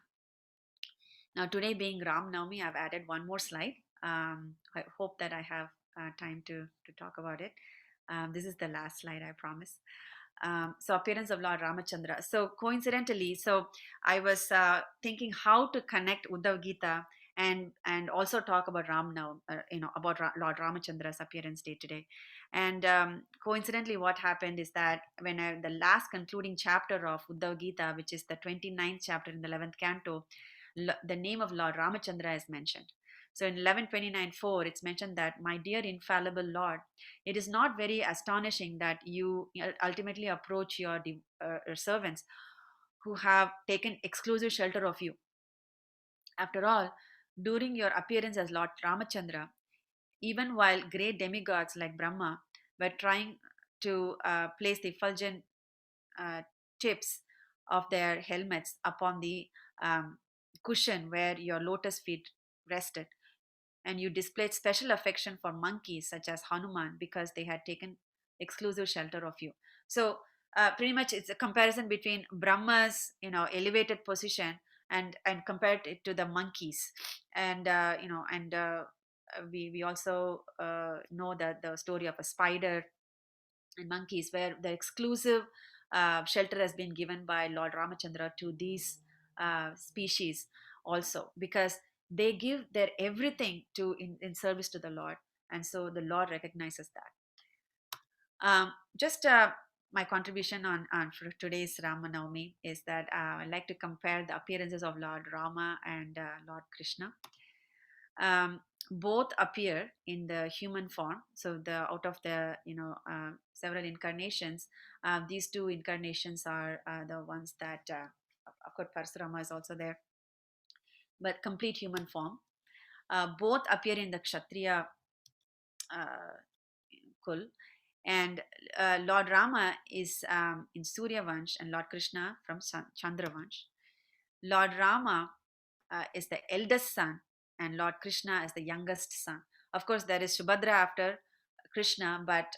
Now, today being Ram Navami, I've added one more slide. I hope that I have time to talk about it. This is the last slide, I promise. So appearance of Lord Ramachandra. So coincidentally, so I was thinking how to connect Uddhava Gita and also talk about Ram now, about Lord Ramachandra's appearance day today. And coincidentally, what happened is that when the last concluding chapter of Uddhava Gita, which is the 29th chapter in the 11th canto, the name of Lord Ramachandra is mentioned. So in 11:29:4, it's mentioned that, my dear infallible Lord, it is not very astonishing that you ultimately approach your servants who have taken exclusive shelter of you. After all, during your appearance as Lord Ramachandra, even while great demigods like Brahma were trying to place the effulgent uh, tips of their helmets upon the um, cushion where your lotus feet rested, and you displayed special affection for monkeys such as Hanuman because they had taken exclusive shelter of you. So pretty much it's a comparison between Brahma's elevated position and compared it to the monkeys, and we also know that the story of a spider and monkeys, where the exclusive shelter has been given by Lord Ramachandra to these species also, because they give their everything in service to the Lord, and so the Lord recognizes that. Just my contribution on for today's Rama Navami is that I like to compare the appearances of Lord Rama and Lord Krishna. Both appear in the human form. So out of the several incarnations, these two incarnations are the ones that, of course, Parsurama is also there, but complete human form. Both appear in the Kshatriya Kul, and Lord Rama is in Surya Vansh, and Lord Krishna from Chandra Vansh. Lord Rama is the eldest son, and Lord Krishna is the youngest son. Of course, there is Subhadra after Krishna, but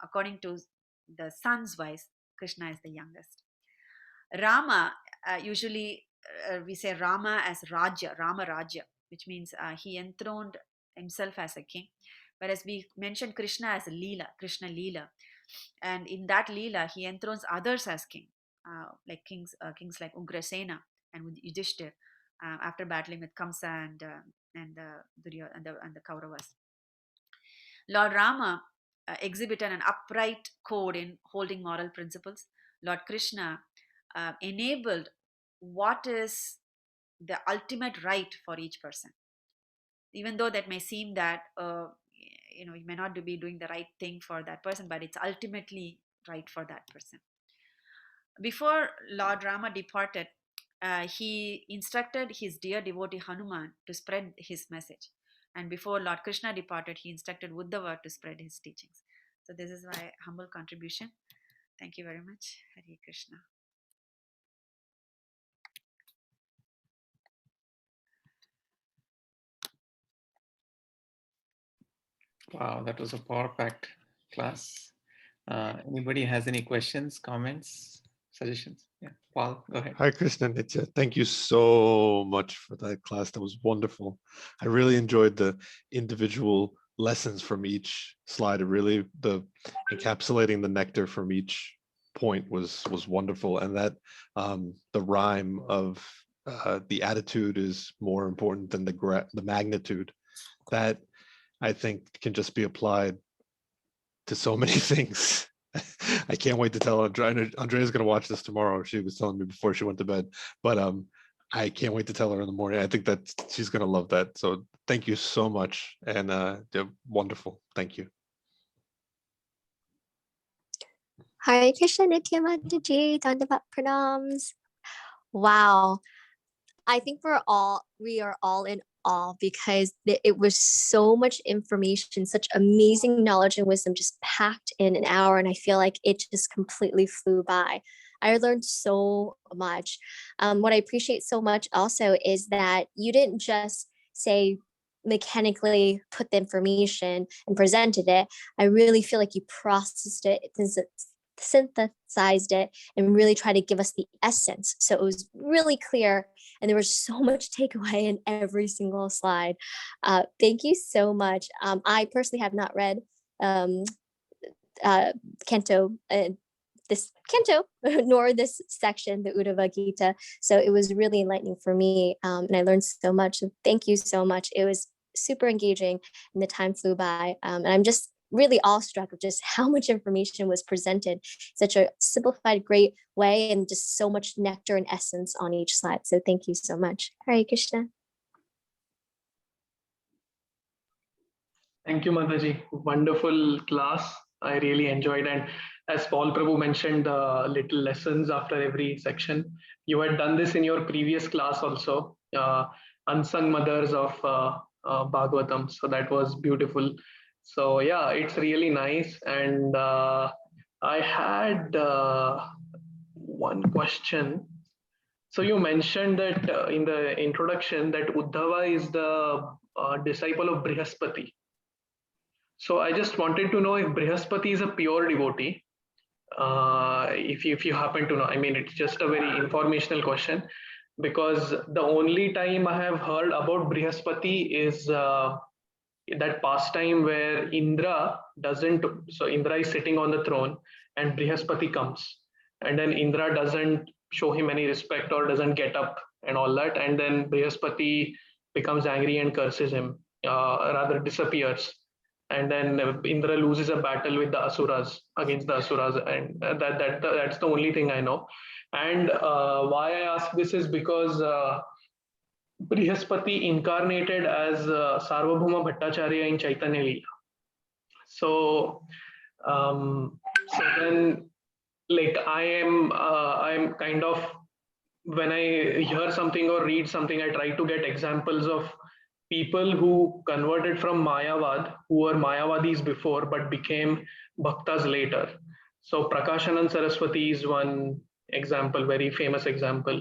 according to the sons wise, Krishna is the youngest. Rama, usually we say Rama as Raja, Rama Raja, which means he enthroned himself as a king. Whereas we mention Krishna as a Leela, Krishna Leela. And in that Leela, he enthrones others as king, like kings like Ugrasena and Yudhishthir, after battling with Kamsa and the Kauravas. Lord Rama exhibited an upright code in holding moral principles. Lord Krishna enabled what is the ultimate right for each person, even though that may seem that you may not be doing the right thing for that person, but it's ultimately right for that person. Before Lord Rama departed, he instructed his dear devotee Hanuman to spread his message. And before Lord Krishna departed, he instructed Uddhava to spread his teachings. So this is my humble contribution. Thank you very much. Hare Krishna.
Wow, that was a power-packed class. Anybody has any questions, comments, suggestions? Yeah, Paul, go ahead.
Hi, Krishna, Nitya. Thank you so much for that class. That was wonderful. I really enjoyed the individual lessons from each slide. It really, the encapsulating the nectar from each point was wonderful. And that the rhyme of the attitude is more important than the magnitude. That I think can just be applied to so many things. I can't wait to tell Andrea. Andrea's going to watch this tomorrow. She was telling me before she went to bed, but I can't wait to tell her in the morning. I think that she's going to love that. So thank you so much, and wonderful. Thank you.
Hare Krishna, Nitya Mataji, Dandavat Pranams. Wow. I think we are all in awe because it was so much information, such amazing knowledge and wisdom just packed in an hour. And I feel like it just completely flew by. I learned so much. What I appreciate so much also is that you didn't just say mechanically put the information and presented it. I really feel like you processed it, synthesized it, and really tried to give us the essence. So it was really clear, and there was so much takeaway in every single slide. Thank you so much. I personally have not read Canto, this Canto, nor this section, the Uddhava Gita. So it was really enlightening for me, and I learned so much. So thank you so much. It was super engaging, and the time flew by. And I'm just really awestruck of just how much information was presented in such a simplified, great way, and just so much nectar and essence on each slide. So thank you so much. Hare Krishna.
Thank you, Mataji. Wonderful class. I really enjoyed. And as Paul Prabhu mentioned, little lessons after every section. You had done this in your previous class also, unsung mothers of Bhagavatam. So that was beautiful. So yeah, it's really nice. And I had one question. So you mentioned that in the introduction that Uddhava is the disciple of Brihaspati. So I just wanted to know if Brihaspati is a pure devotee. If you happen to know, I mean, it's just a very informational question, because the only time I have heard about Brihaspati is that pastime where Indra doesn't. So Indra is sitting on the throne, and Brihaspati comes, and then Indra doesn't show him any respect or doesn't get up and all that, and then Brihaspati becomes angry and curses him, rather disappears, and then Indra loses a battle with the asuras, against the asuras, and that's the only thing I know. And why I ask this is because Brihaspati incarnated as Sarvabhauma Bhattacharya in Chaitanya Leela. So, so then, like I'm kind of, when I hear something or read something, I try to get examples of people who converted from Mayavad, who were Mayavadis before but became Bhaktas later. So Prakashanand Saraswati is one example, very famous example.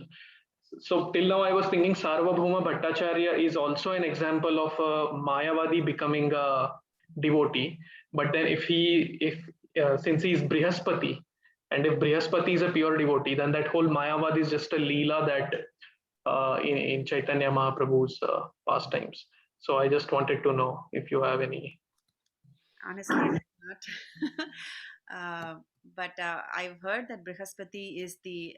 So till now I was thinking Sarvabhauma Bhattacharya is also an example of a Mayavadi becoming a devotee. But then if since he is Brihaspati, and if Brihaspati is a pure devotee, then that whole Mayavad is just a Leela that in Chaitanya Mahaprabhu's pastimes. So I just wanted to know if you have any.
Honestly, I did not. But I've heard that Brihaspati is the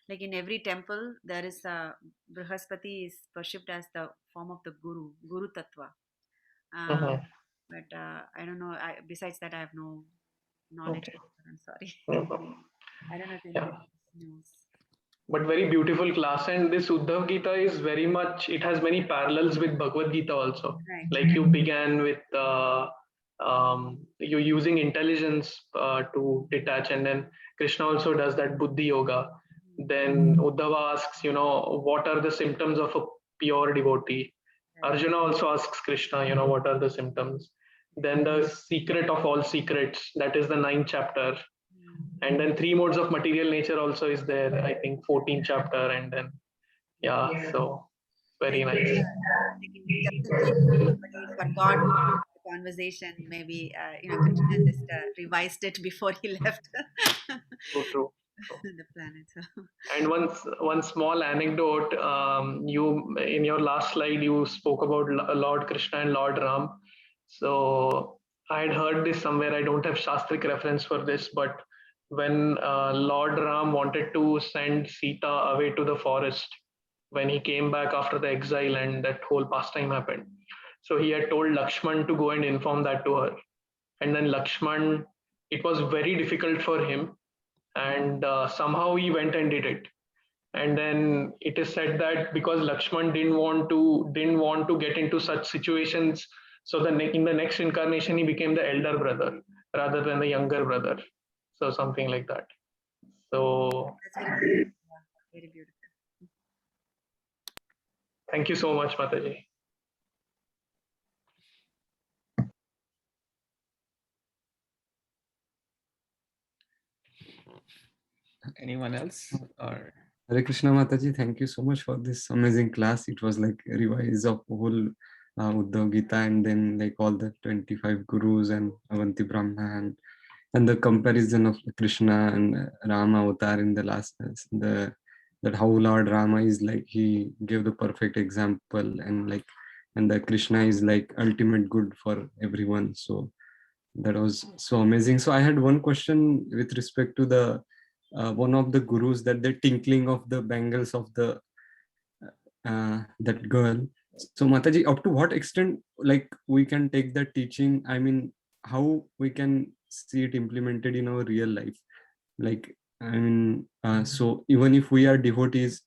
like in every temple there is a Brihaspati is worshipped as the form of the Guru Tattva.
Mhm.
But I don't know. Besides that, I have no knowledge.
Okay.
I'm sorry.
No problem.
I don't know if
Yeah.
anybody knows.
But very beautiful class. And this Uddhav Gita is very much, it has many parallels with Bhagavad Gita also.
Right.
Like you began with you using intelligence to detach, and then Krishna also does that Buddhi Yoga. Then Uddhava asks, what are the symptoms of a pure devotee?
Right.
Arjuna also asks Krishna, what are the symptoms? Then the secret of all secrets, that is the ninth chapter. And then three modes of material nature also is there, I think 14th chapter. And then so very
Maybe
nice.
just in case somebody forgot the conversation, maybe Krishna just revised it before he left
True, true, true.
the planet. So.
And one small anecdote, you in your last slide you spoke about Lord Krishna and Lord Ram. So I had heard this somewhere. I don't have Shastric reference for this, but when Lord Ram wanted to send Sita away to the forest, when he came back after the exile and that whole pastime happened, so he had told Lakshman to go and inform that to her. And then Lakshman, it was very difficult for him, and somehow he went and did it. And then it is said that because Lakshman didn't want to get into such situations, so in the next incarnation he became the elder brother rather than the younger brother, so something like that. So
That's very beautiful. Very beautiful.
thank you so much, Mataji.
Anyone else? Or
Hare Krishna Mataji, thank you so much for this amazing class. It was like a revise of whole Uddhav Gita, and then like all the 25 gurus and Avanti Brahma, and the comparison of Krishna and Rama avatar in the last that how Lord Rama is like, he gave the perfect example, and the Krishna is like ultimate good for everyone. So that was so amazing. So I had one question with respect to the one of the gurus, that the tinkling of the bangles of the that girl. So Mataji, up to what extent like we can take that teaching? I mean, how we can see it implemented in our real life? Like, I mean, so even if we are devotees,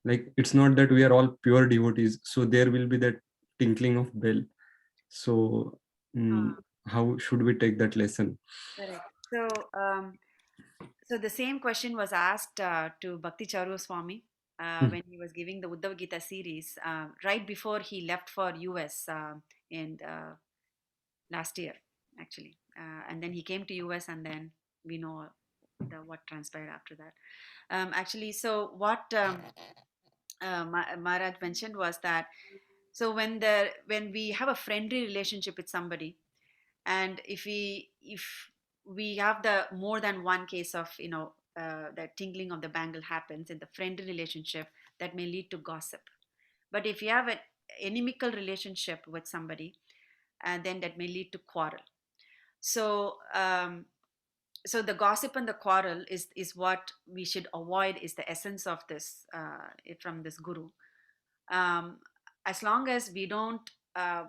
like it's not that we are all pure devotees. So there will be that tinkling of bell. So how should we take that lesson?
Correct. So the same question was asked to Bhakti Charu Swami when he was giving the Uddhava Gita series right before he left for US in last year, actually. And then he came to US, and then we know what transpired after that. Actually, so what Maharaj mentioned was that so when we have a friendly relationship with somebody, and if we have the more than one case of the tingling of the bangle happens in the friendly relationship, that may lead to gossip. But if you have an inimical relationship with somebody, then that may lead to quarrel. So um, so the gossip and the quarrel is what we should avoid, is the essence of this from this guru. um, as long as we don't uh,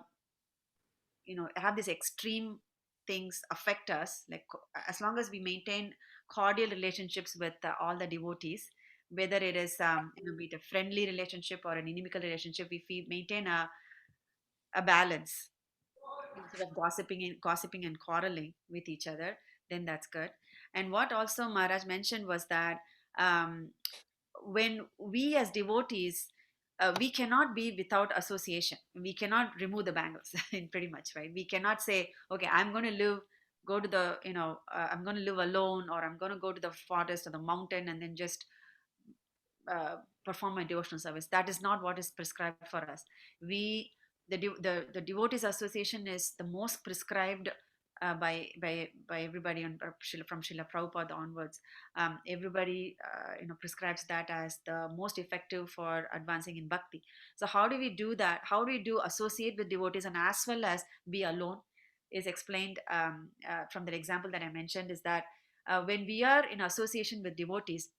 have these extreme things affect us, like as long as we maintain cordial relationships with all the devotees, whether it is be it a friendly relationship or an inimical relationship, if we maintain a balance instead of gossiping and quarreling with each other, then that's good. And what also Maharaj mentioned was that um, when we as devotees, we cannot be without association. We cannot remove the bangles in pretty much, right? We cannot say, okay, I'm going to go to the, I'm going to live alone, or I'm going to go to the forest or the mountain and then just perform my devotional service. That is not what is prescribed for us. We the devotees association is the most prescribed by everybody on from Srila Prabhupada onwards. Everybody prescribes that as the most effective for advancing in bhakti. So how do we do that? How do we do associate with devotees and as well as be alone? Is explained from the example that I mentioned, is that when we are in association with devotees,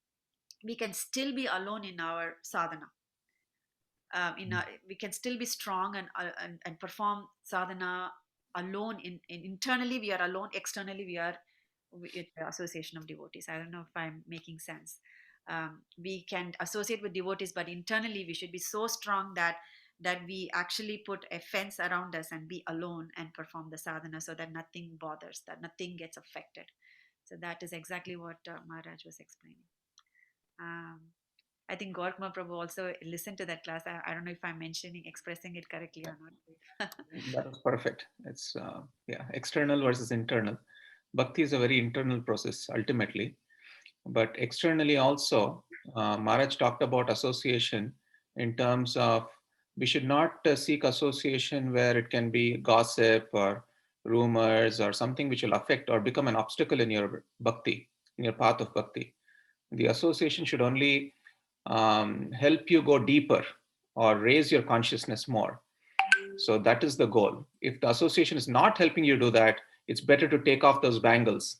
we can still be alone in our sadhana. We can still be strong and perform sadhana alone internally we are alone, externally we are with the association of devotees. I don't know if I'm making sense. We can associate with devotees, but internally we should be so strong that we actually put a fence around us and be alone and perform the sadhana, so that nothing bothers, that nothing gets affected. So that is exactly what Maharaj was explaining. um, I think Gorkma Prabhu also listened to that class. I don't know if I'm expressing it correctly or not.
That was perfect. It's yeah, external versus internal. Bhakti is a very internal process ultimately, but externally also, Maharaj talked about association in terms of we should not seek association where it can be gossip or rumors or something which will affect or become an obstacle in your bhakti, in your path of bhakti. The association should only help you go deeper or raise your consciousness more. So that is the goal. If the association is not helping you do that, it's better to take off those bangles,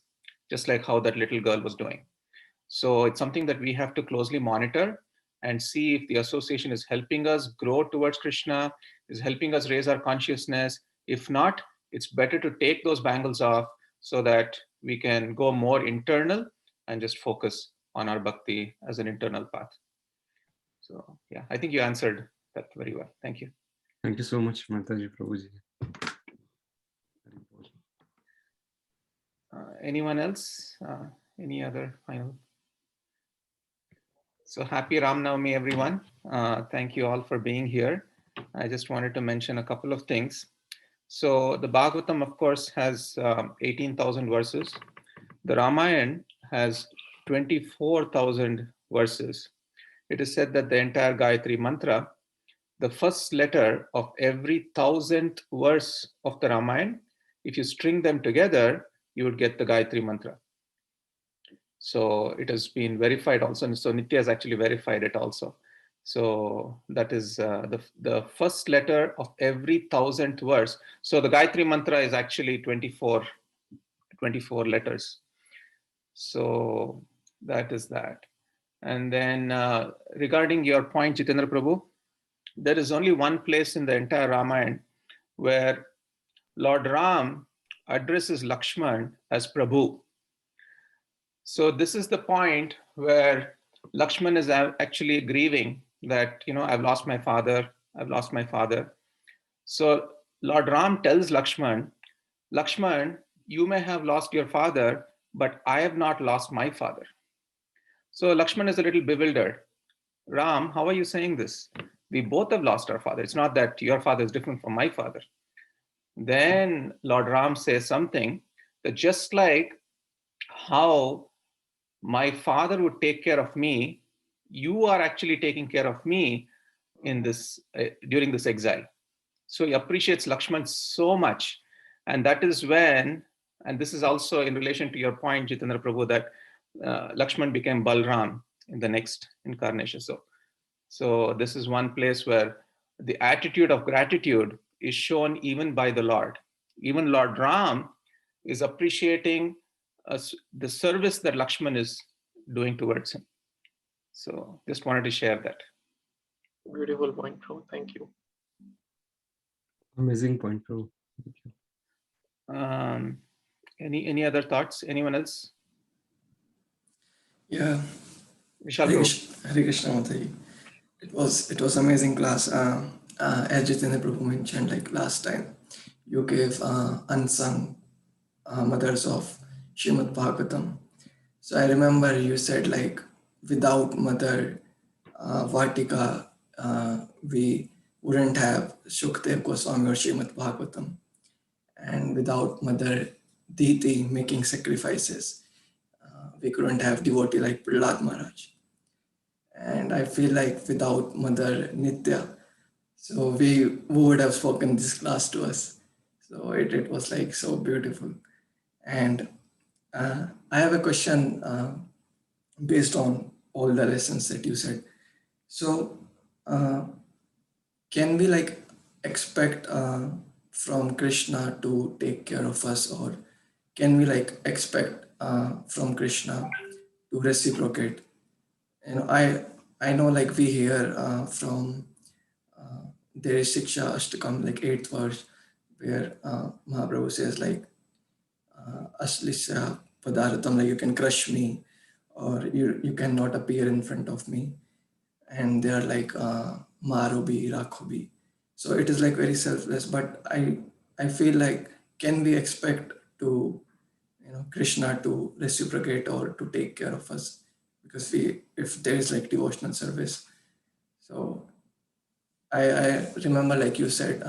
just like how that little girl was doing. So it's something that we have to closely monitor and see if the association is helping us grow towards Krishna, is helping us raise our consciousness. If not, it's better to take those bangles off so that we can go more internal and just focus on our bhakti as an internal path. So yeah, I think you answered that very well. Thank you.
Thank you so much, Mataji Prabhuji.
Anyone else? Any other final? So happy Ram Navami, everyone. Thank you all for being here. I just wanted to mention a couple of things. So the Bhagavatam, of course, has 18,000 verses. The Ramayana has 24,000 verses. It is said that the entire Gayatri Mantra, the first letter of every 1,000th verse of the Ramayana, if you string them together, you would get the Gayatri Mantra. So it has been verified also. And so Nitya has actually verified it also. So that is the first letter of every 1,000th verse. So the Gayatri Mantra is actually 24 letters. So that is that. And then regarding your point, Jitendra Prabhu, there is only one place in the entire Ramayana where Lord Ram addresses Lakshman as Prabhu. So this is the point where Lakshman is actually grieving that, I've lost my father. So Lord Ram tells Lakshman, you may have lost your father, but I have not lost my father. So Lakshman is a little bewildered. Ram, how are you saying this? We both have lost our father. It's not that your father is different from my father. Then Lord Ram says something that just like how my father would take care of me, you are actually taking care of me in this during this exile. So he appreciates Lakshman so much. And that is when, and this is also in relation to your point, Jitendra Prabhu, that Lakshman became Balram in the next incarnation. So this is one place where the attitude of gratitude is shown even by the Lord. Even Lord Ram is appreciating the service that Lakshman is doing towards him. So just wanted to share that.
Beautiful point, Prabhu. Thank you.
Amazing point, Prabhu. Thank you.
Any other thoughts? Anyone else?
Yeah.
Vishal
Hare
Prabhu.
Krishna Mataji. It was amazing class. As Jitendra Prabhu mentioned, like last time, you gave unsung mothers of Srimad Bhagavatam. So I remember you said like without Mother Vartika, we wouldn't have Shukdev Goswami or Srimad Bhagavatam. And without Mother Diti making sacrifices, we couldn't have devotee like Prahlad Maharaj. And I feel like without Mother Nitya, so who would have spoken this class to us? So it was like so beautiful. And I have a question based on all the lessons that you said. So can we like expect from Krishna to take care of us, or can we like expect from Krishna to reciprocate? I know like we hear from there is Shiksha Ashtakam, like 8th verse, where Mahaprabhu says like, Ashlisya Padartham, like you can crush me, or you cannot appear in front of me. And they are like Marobi, Rakhobi. So it is like very selfless. But I feel like, can we expect to Krishna to reciprocate or to take care of us? Because if there is like devotional service, so I remember like you said,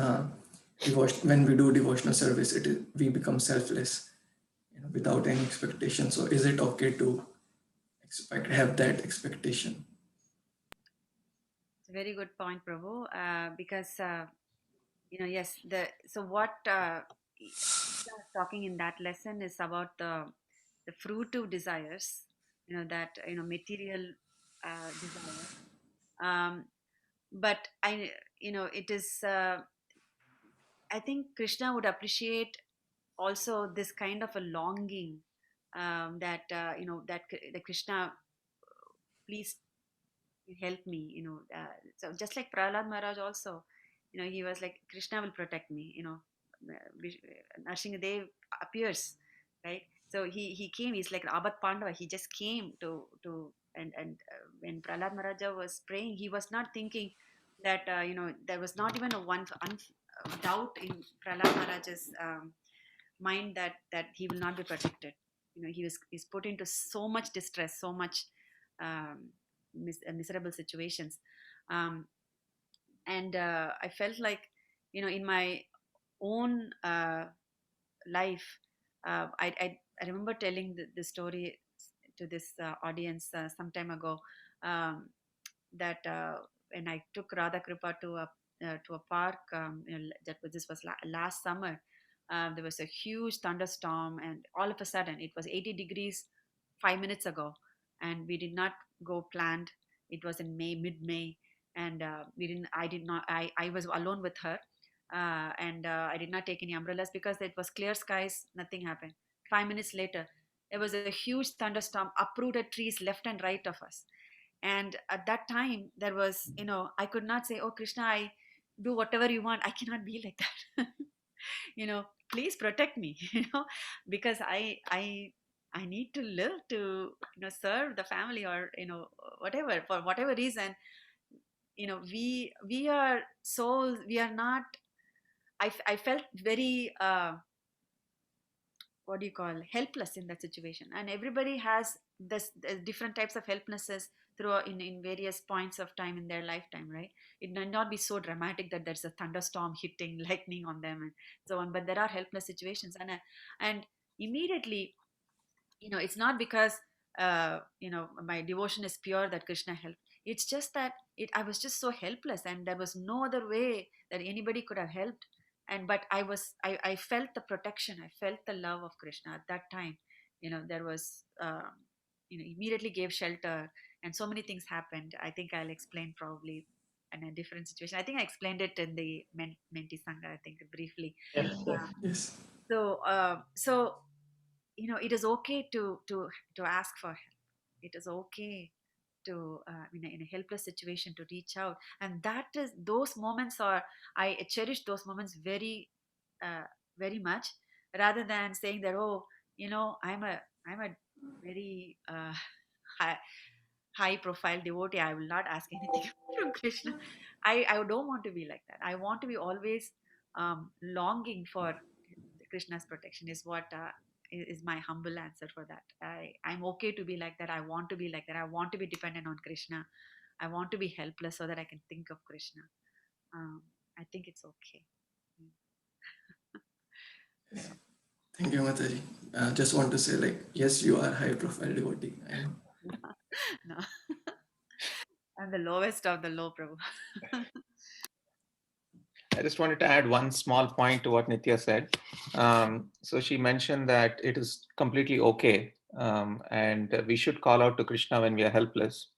devotion, when we do devotional service, we become selfless, without any expectation. So is it okay to have that expectation?
It's a very good point, Prabhu, because yes, so what Krishna is talking in that lesson is about the fruitive desires, that material desire. Um, but it is. I think Krishna would appreciate also this kind of a longing, that that Krishna, please help me, so just like Prahlad Maharaj also, he was like, Krishna will protect me, Nrsingadev appears, right? So he came, he's like Abhat Pandava, he just came to and when Prahlad Maharaj was praying, he was not thinking that there was not even a doubt in Prahlad Maharaj's mind that he will not be protected. He's put into so much distress, so much um, miserable situations, um, and I felt like, in my own life, I remember telling the story to this audience some time ago, um, that when I took Radha Kripa to a park, this was last summer. There was a huge thunderstorm, and all of a sudden it was 80 degrees 5 minutes ago, and we did not go planned. It was in mid-May, and we didn't. I did not. I was alone with her, and I did not take any umbrellas because it was clear skies. Nothing happened. 5 minutes later, there was a huge thunderstorm, uprooted trees left and right of us. And at that time, there was, I could not say, oh Krishna, I do whatever you want. I cannot be like that. you know Please protect me, because I need to live to serve the family, or whatever, for whatever reason. We are souls, we are not. I felt very what do you call, helpless in that situation, and everybody has this different types of helplessness in various points of time in their lifetime, right? It may not be so dramatic that there's a thunderstorm hitting lightning on them and so on, but there are helpless situations, and immediately, it's not because my devotion is pure that Krishna helped. It's just that I was just so helpless, and there was no other way that anybody could have helped. And but I felt the protection, I felt the love of Krishna at that time. There was immediately gave shelter, and so many things happened. I think I'll explain probably in a different situation. I think I explained it in the Menti Sangha, I think, briefly.
Yes, yes.
uh,
Yes.
so it is okay to ask for help. It is okay to in a helpless situation to reach out, and that is those moments are, I cherish those moments uh, very much, rather than saying that, oh, I'm a very high, high profile devotee, I will not ask anything from Krishna. I don't want to be like that. I want to be always longing for Krishna's protection, is what is my humble answer for that. I'm okay to be like that. I want to be like that. I want to be dependent on Krishna. I want to be helpless so that I can think of Krishna. I think it's okay.
Yes. Thank you, Mataji. Just want to say, like, yes, you are high profile devotee. I know.
No, I'm the lowest of the low, Prabhu.
I just wanted to add one small point to what Nitya said. So she mentioned that it is completely okay, and we should call out to Krishna when we are helpless.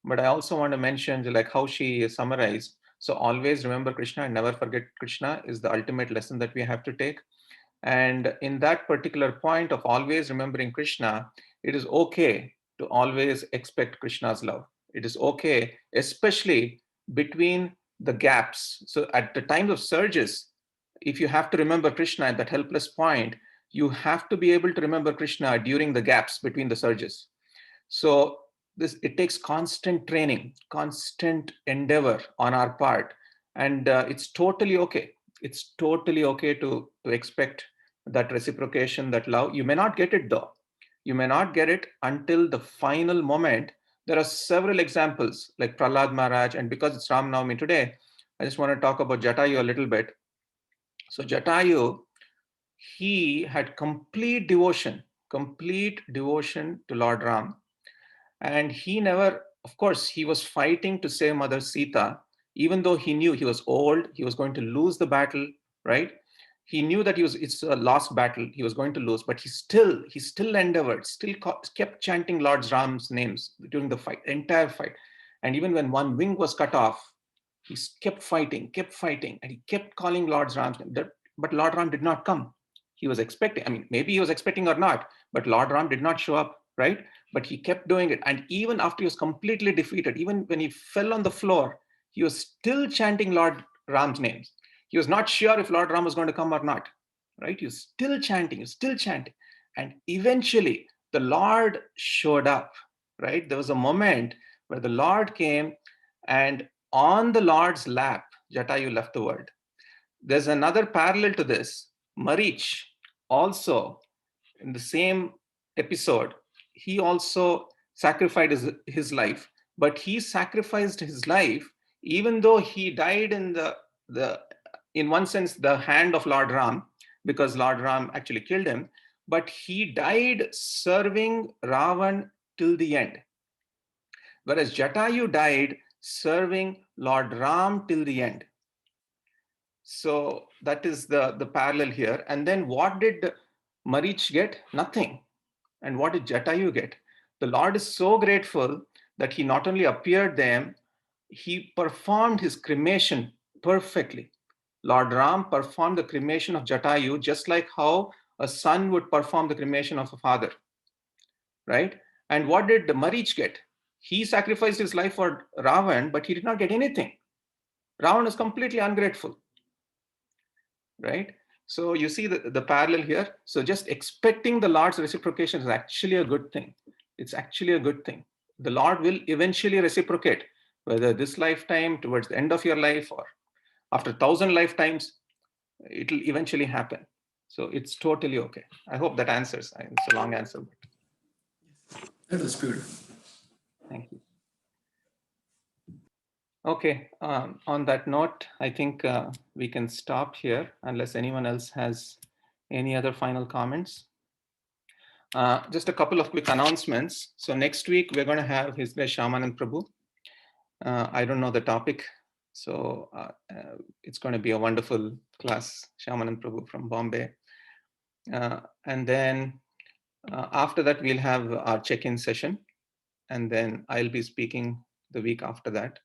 But I also want to mention like how she summarized. So always remember Krishna and never forget Krishna is the ultimate lesson that we have to take. And in that particular point of always remembering Krishna, it is okay to always expect Krishna's love. It is okay, especially between the gaps. So at the time of surges, if you have to remember Krishna at that helpless point, you have to be able to remember Krishna during the gaps between the surges. So it takes constant training, constant endeavor on our part, and it's totally okay. It's totally okay to expect that reciprocation, that love. You may not get it though. You may not get it until the final moment. There are several examples like Prahlad Maharaj, and because it's Ram Navami today, I just want to talk about Jatayu a little bit. So Jatayu, he had complete devotion to Lord Ram. And he never, of course, he was fighting to save Mother Sita, even though he knew he was old, he was going to lose the battle, right? He knew that it's a lost battle, he was going to lose, but he still endeavored, kept chanting Lord Ram's names during the fight, entire fight. And even when one wing was cut off, he kept fighting, and he kept calling Lord Ram's name. But Lord Ram did not come. He was expecting, I mean, maybe he was expecting or not, but Lord Ram did not show up, right? But he kept doing it. And even after he was completely defeated, even when he fell on the floor, he was still chanting Lord Ram's names. He was not sure if Lord Ram was going to come or not, right? He was still chanting. And eventually the Lord showed up, right? There was a moment where the Lord came, and on the Lord's lap, Jatayu left the world. There's another parallel to this. Marich also, in the same episode, he also sacrificed his life, but he sacrificed his life even though he died in in one sense, the hand of Lord Ram, because Lord Ram actually killed him, but he died serving Ravan till the end. Whereas Jatayu died serving Lord Ram till the end. So that is the parallel here. And then what did Marich get? Nothing. And what did Jatayu get? The Lord is so grateful that he not only appeared them, he performed his cremation perfectly. Lord Ram performed the cremation of Jatayu just like how a son would perform the cremation of a father, right? And what did Marich get? He sacrificed his life for Ravan, but he did not get anything. Ravan is completely ungrateful, right? So you see the parallel here. So just expecting the Lord's reciprocation is actually a good thing. It's actually a good thing. The Lord will eventually reciprocate, whether this lifetime, towards the end of your life, or after 1,000 lifetimes, it will eventually happen. So it's totally okay. I hope that answers. It's a long answer.
That was beautiful.
Thank you. Okay, on that note, I think we can stop here unless anyone else has any other final comments. Just a couple of quick announcements. So next week, we're going to have His Grace Shyamanand Prabhu. I don't know the topic, so it's going to be a wonderful class, Shyamanand Prabhu from Bombay. And then after that, we'll have our check-in session. And then I'll be speaking the week after that.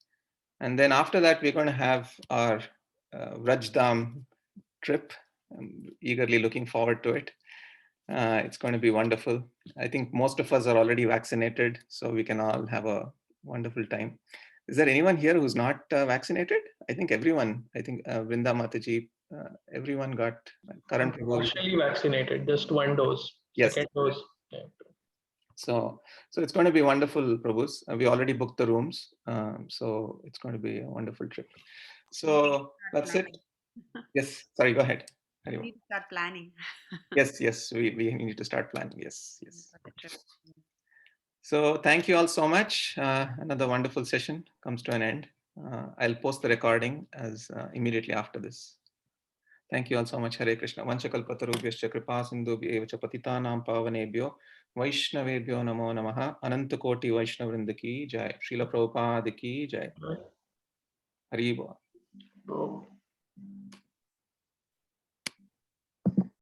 And then after that, we're going to have our Rajdam trip. I'm eagerly looking forward to it. It's going to be wonderful. I think most of us are already vaccinated, so we can all have a wonderful time. Is there anyone here who's not vaccinated? I think everyone, Vrinda Mataji, everyone got current.
Partially vaccinated, just one dose.
Yes.
Second dose. Yeah.
So it's going to be wonderful, Prabhus. We already booked the rooms. So it's going to be a wonderful trip. So that's it. Yes, sorry, go ahead.
We need to start planning.
Yes, we need to start planning. Yes. So thank you all so much. Another wonderful session comes to an end. I'll post the recording as immediately after this. Thank you all so much. Hare Krishna. Vanchakalpatarubhyascha kripa sindhubhyev cha patitanam pavanebhyo Vaishnavebhyo namo namaha. Anantakoti Vaishnavrinda ki jai. Srila Prabhupada ki jai. Hari Bol.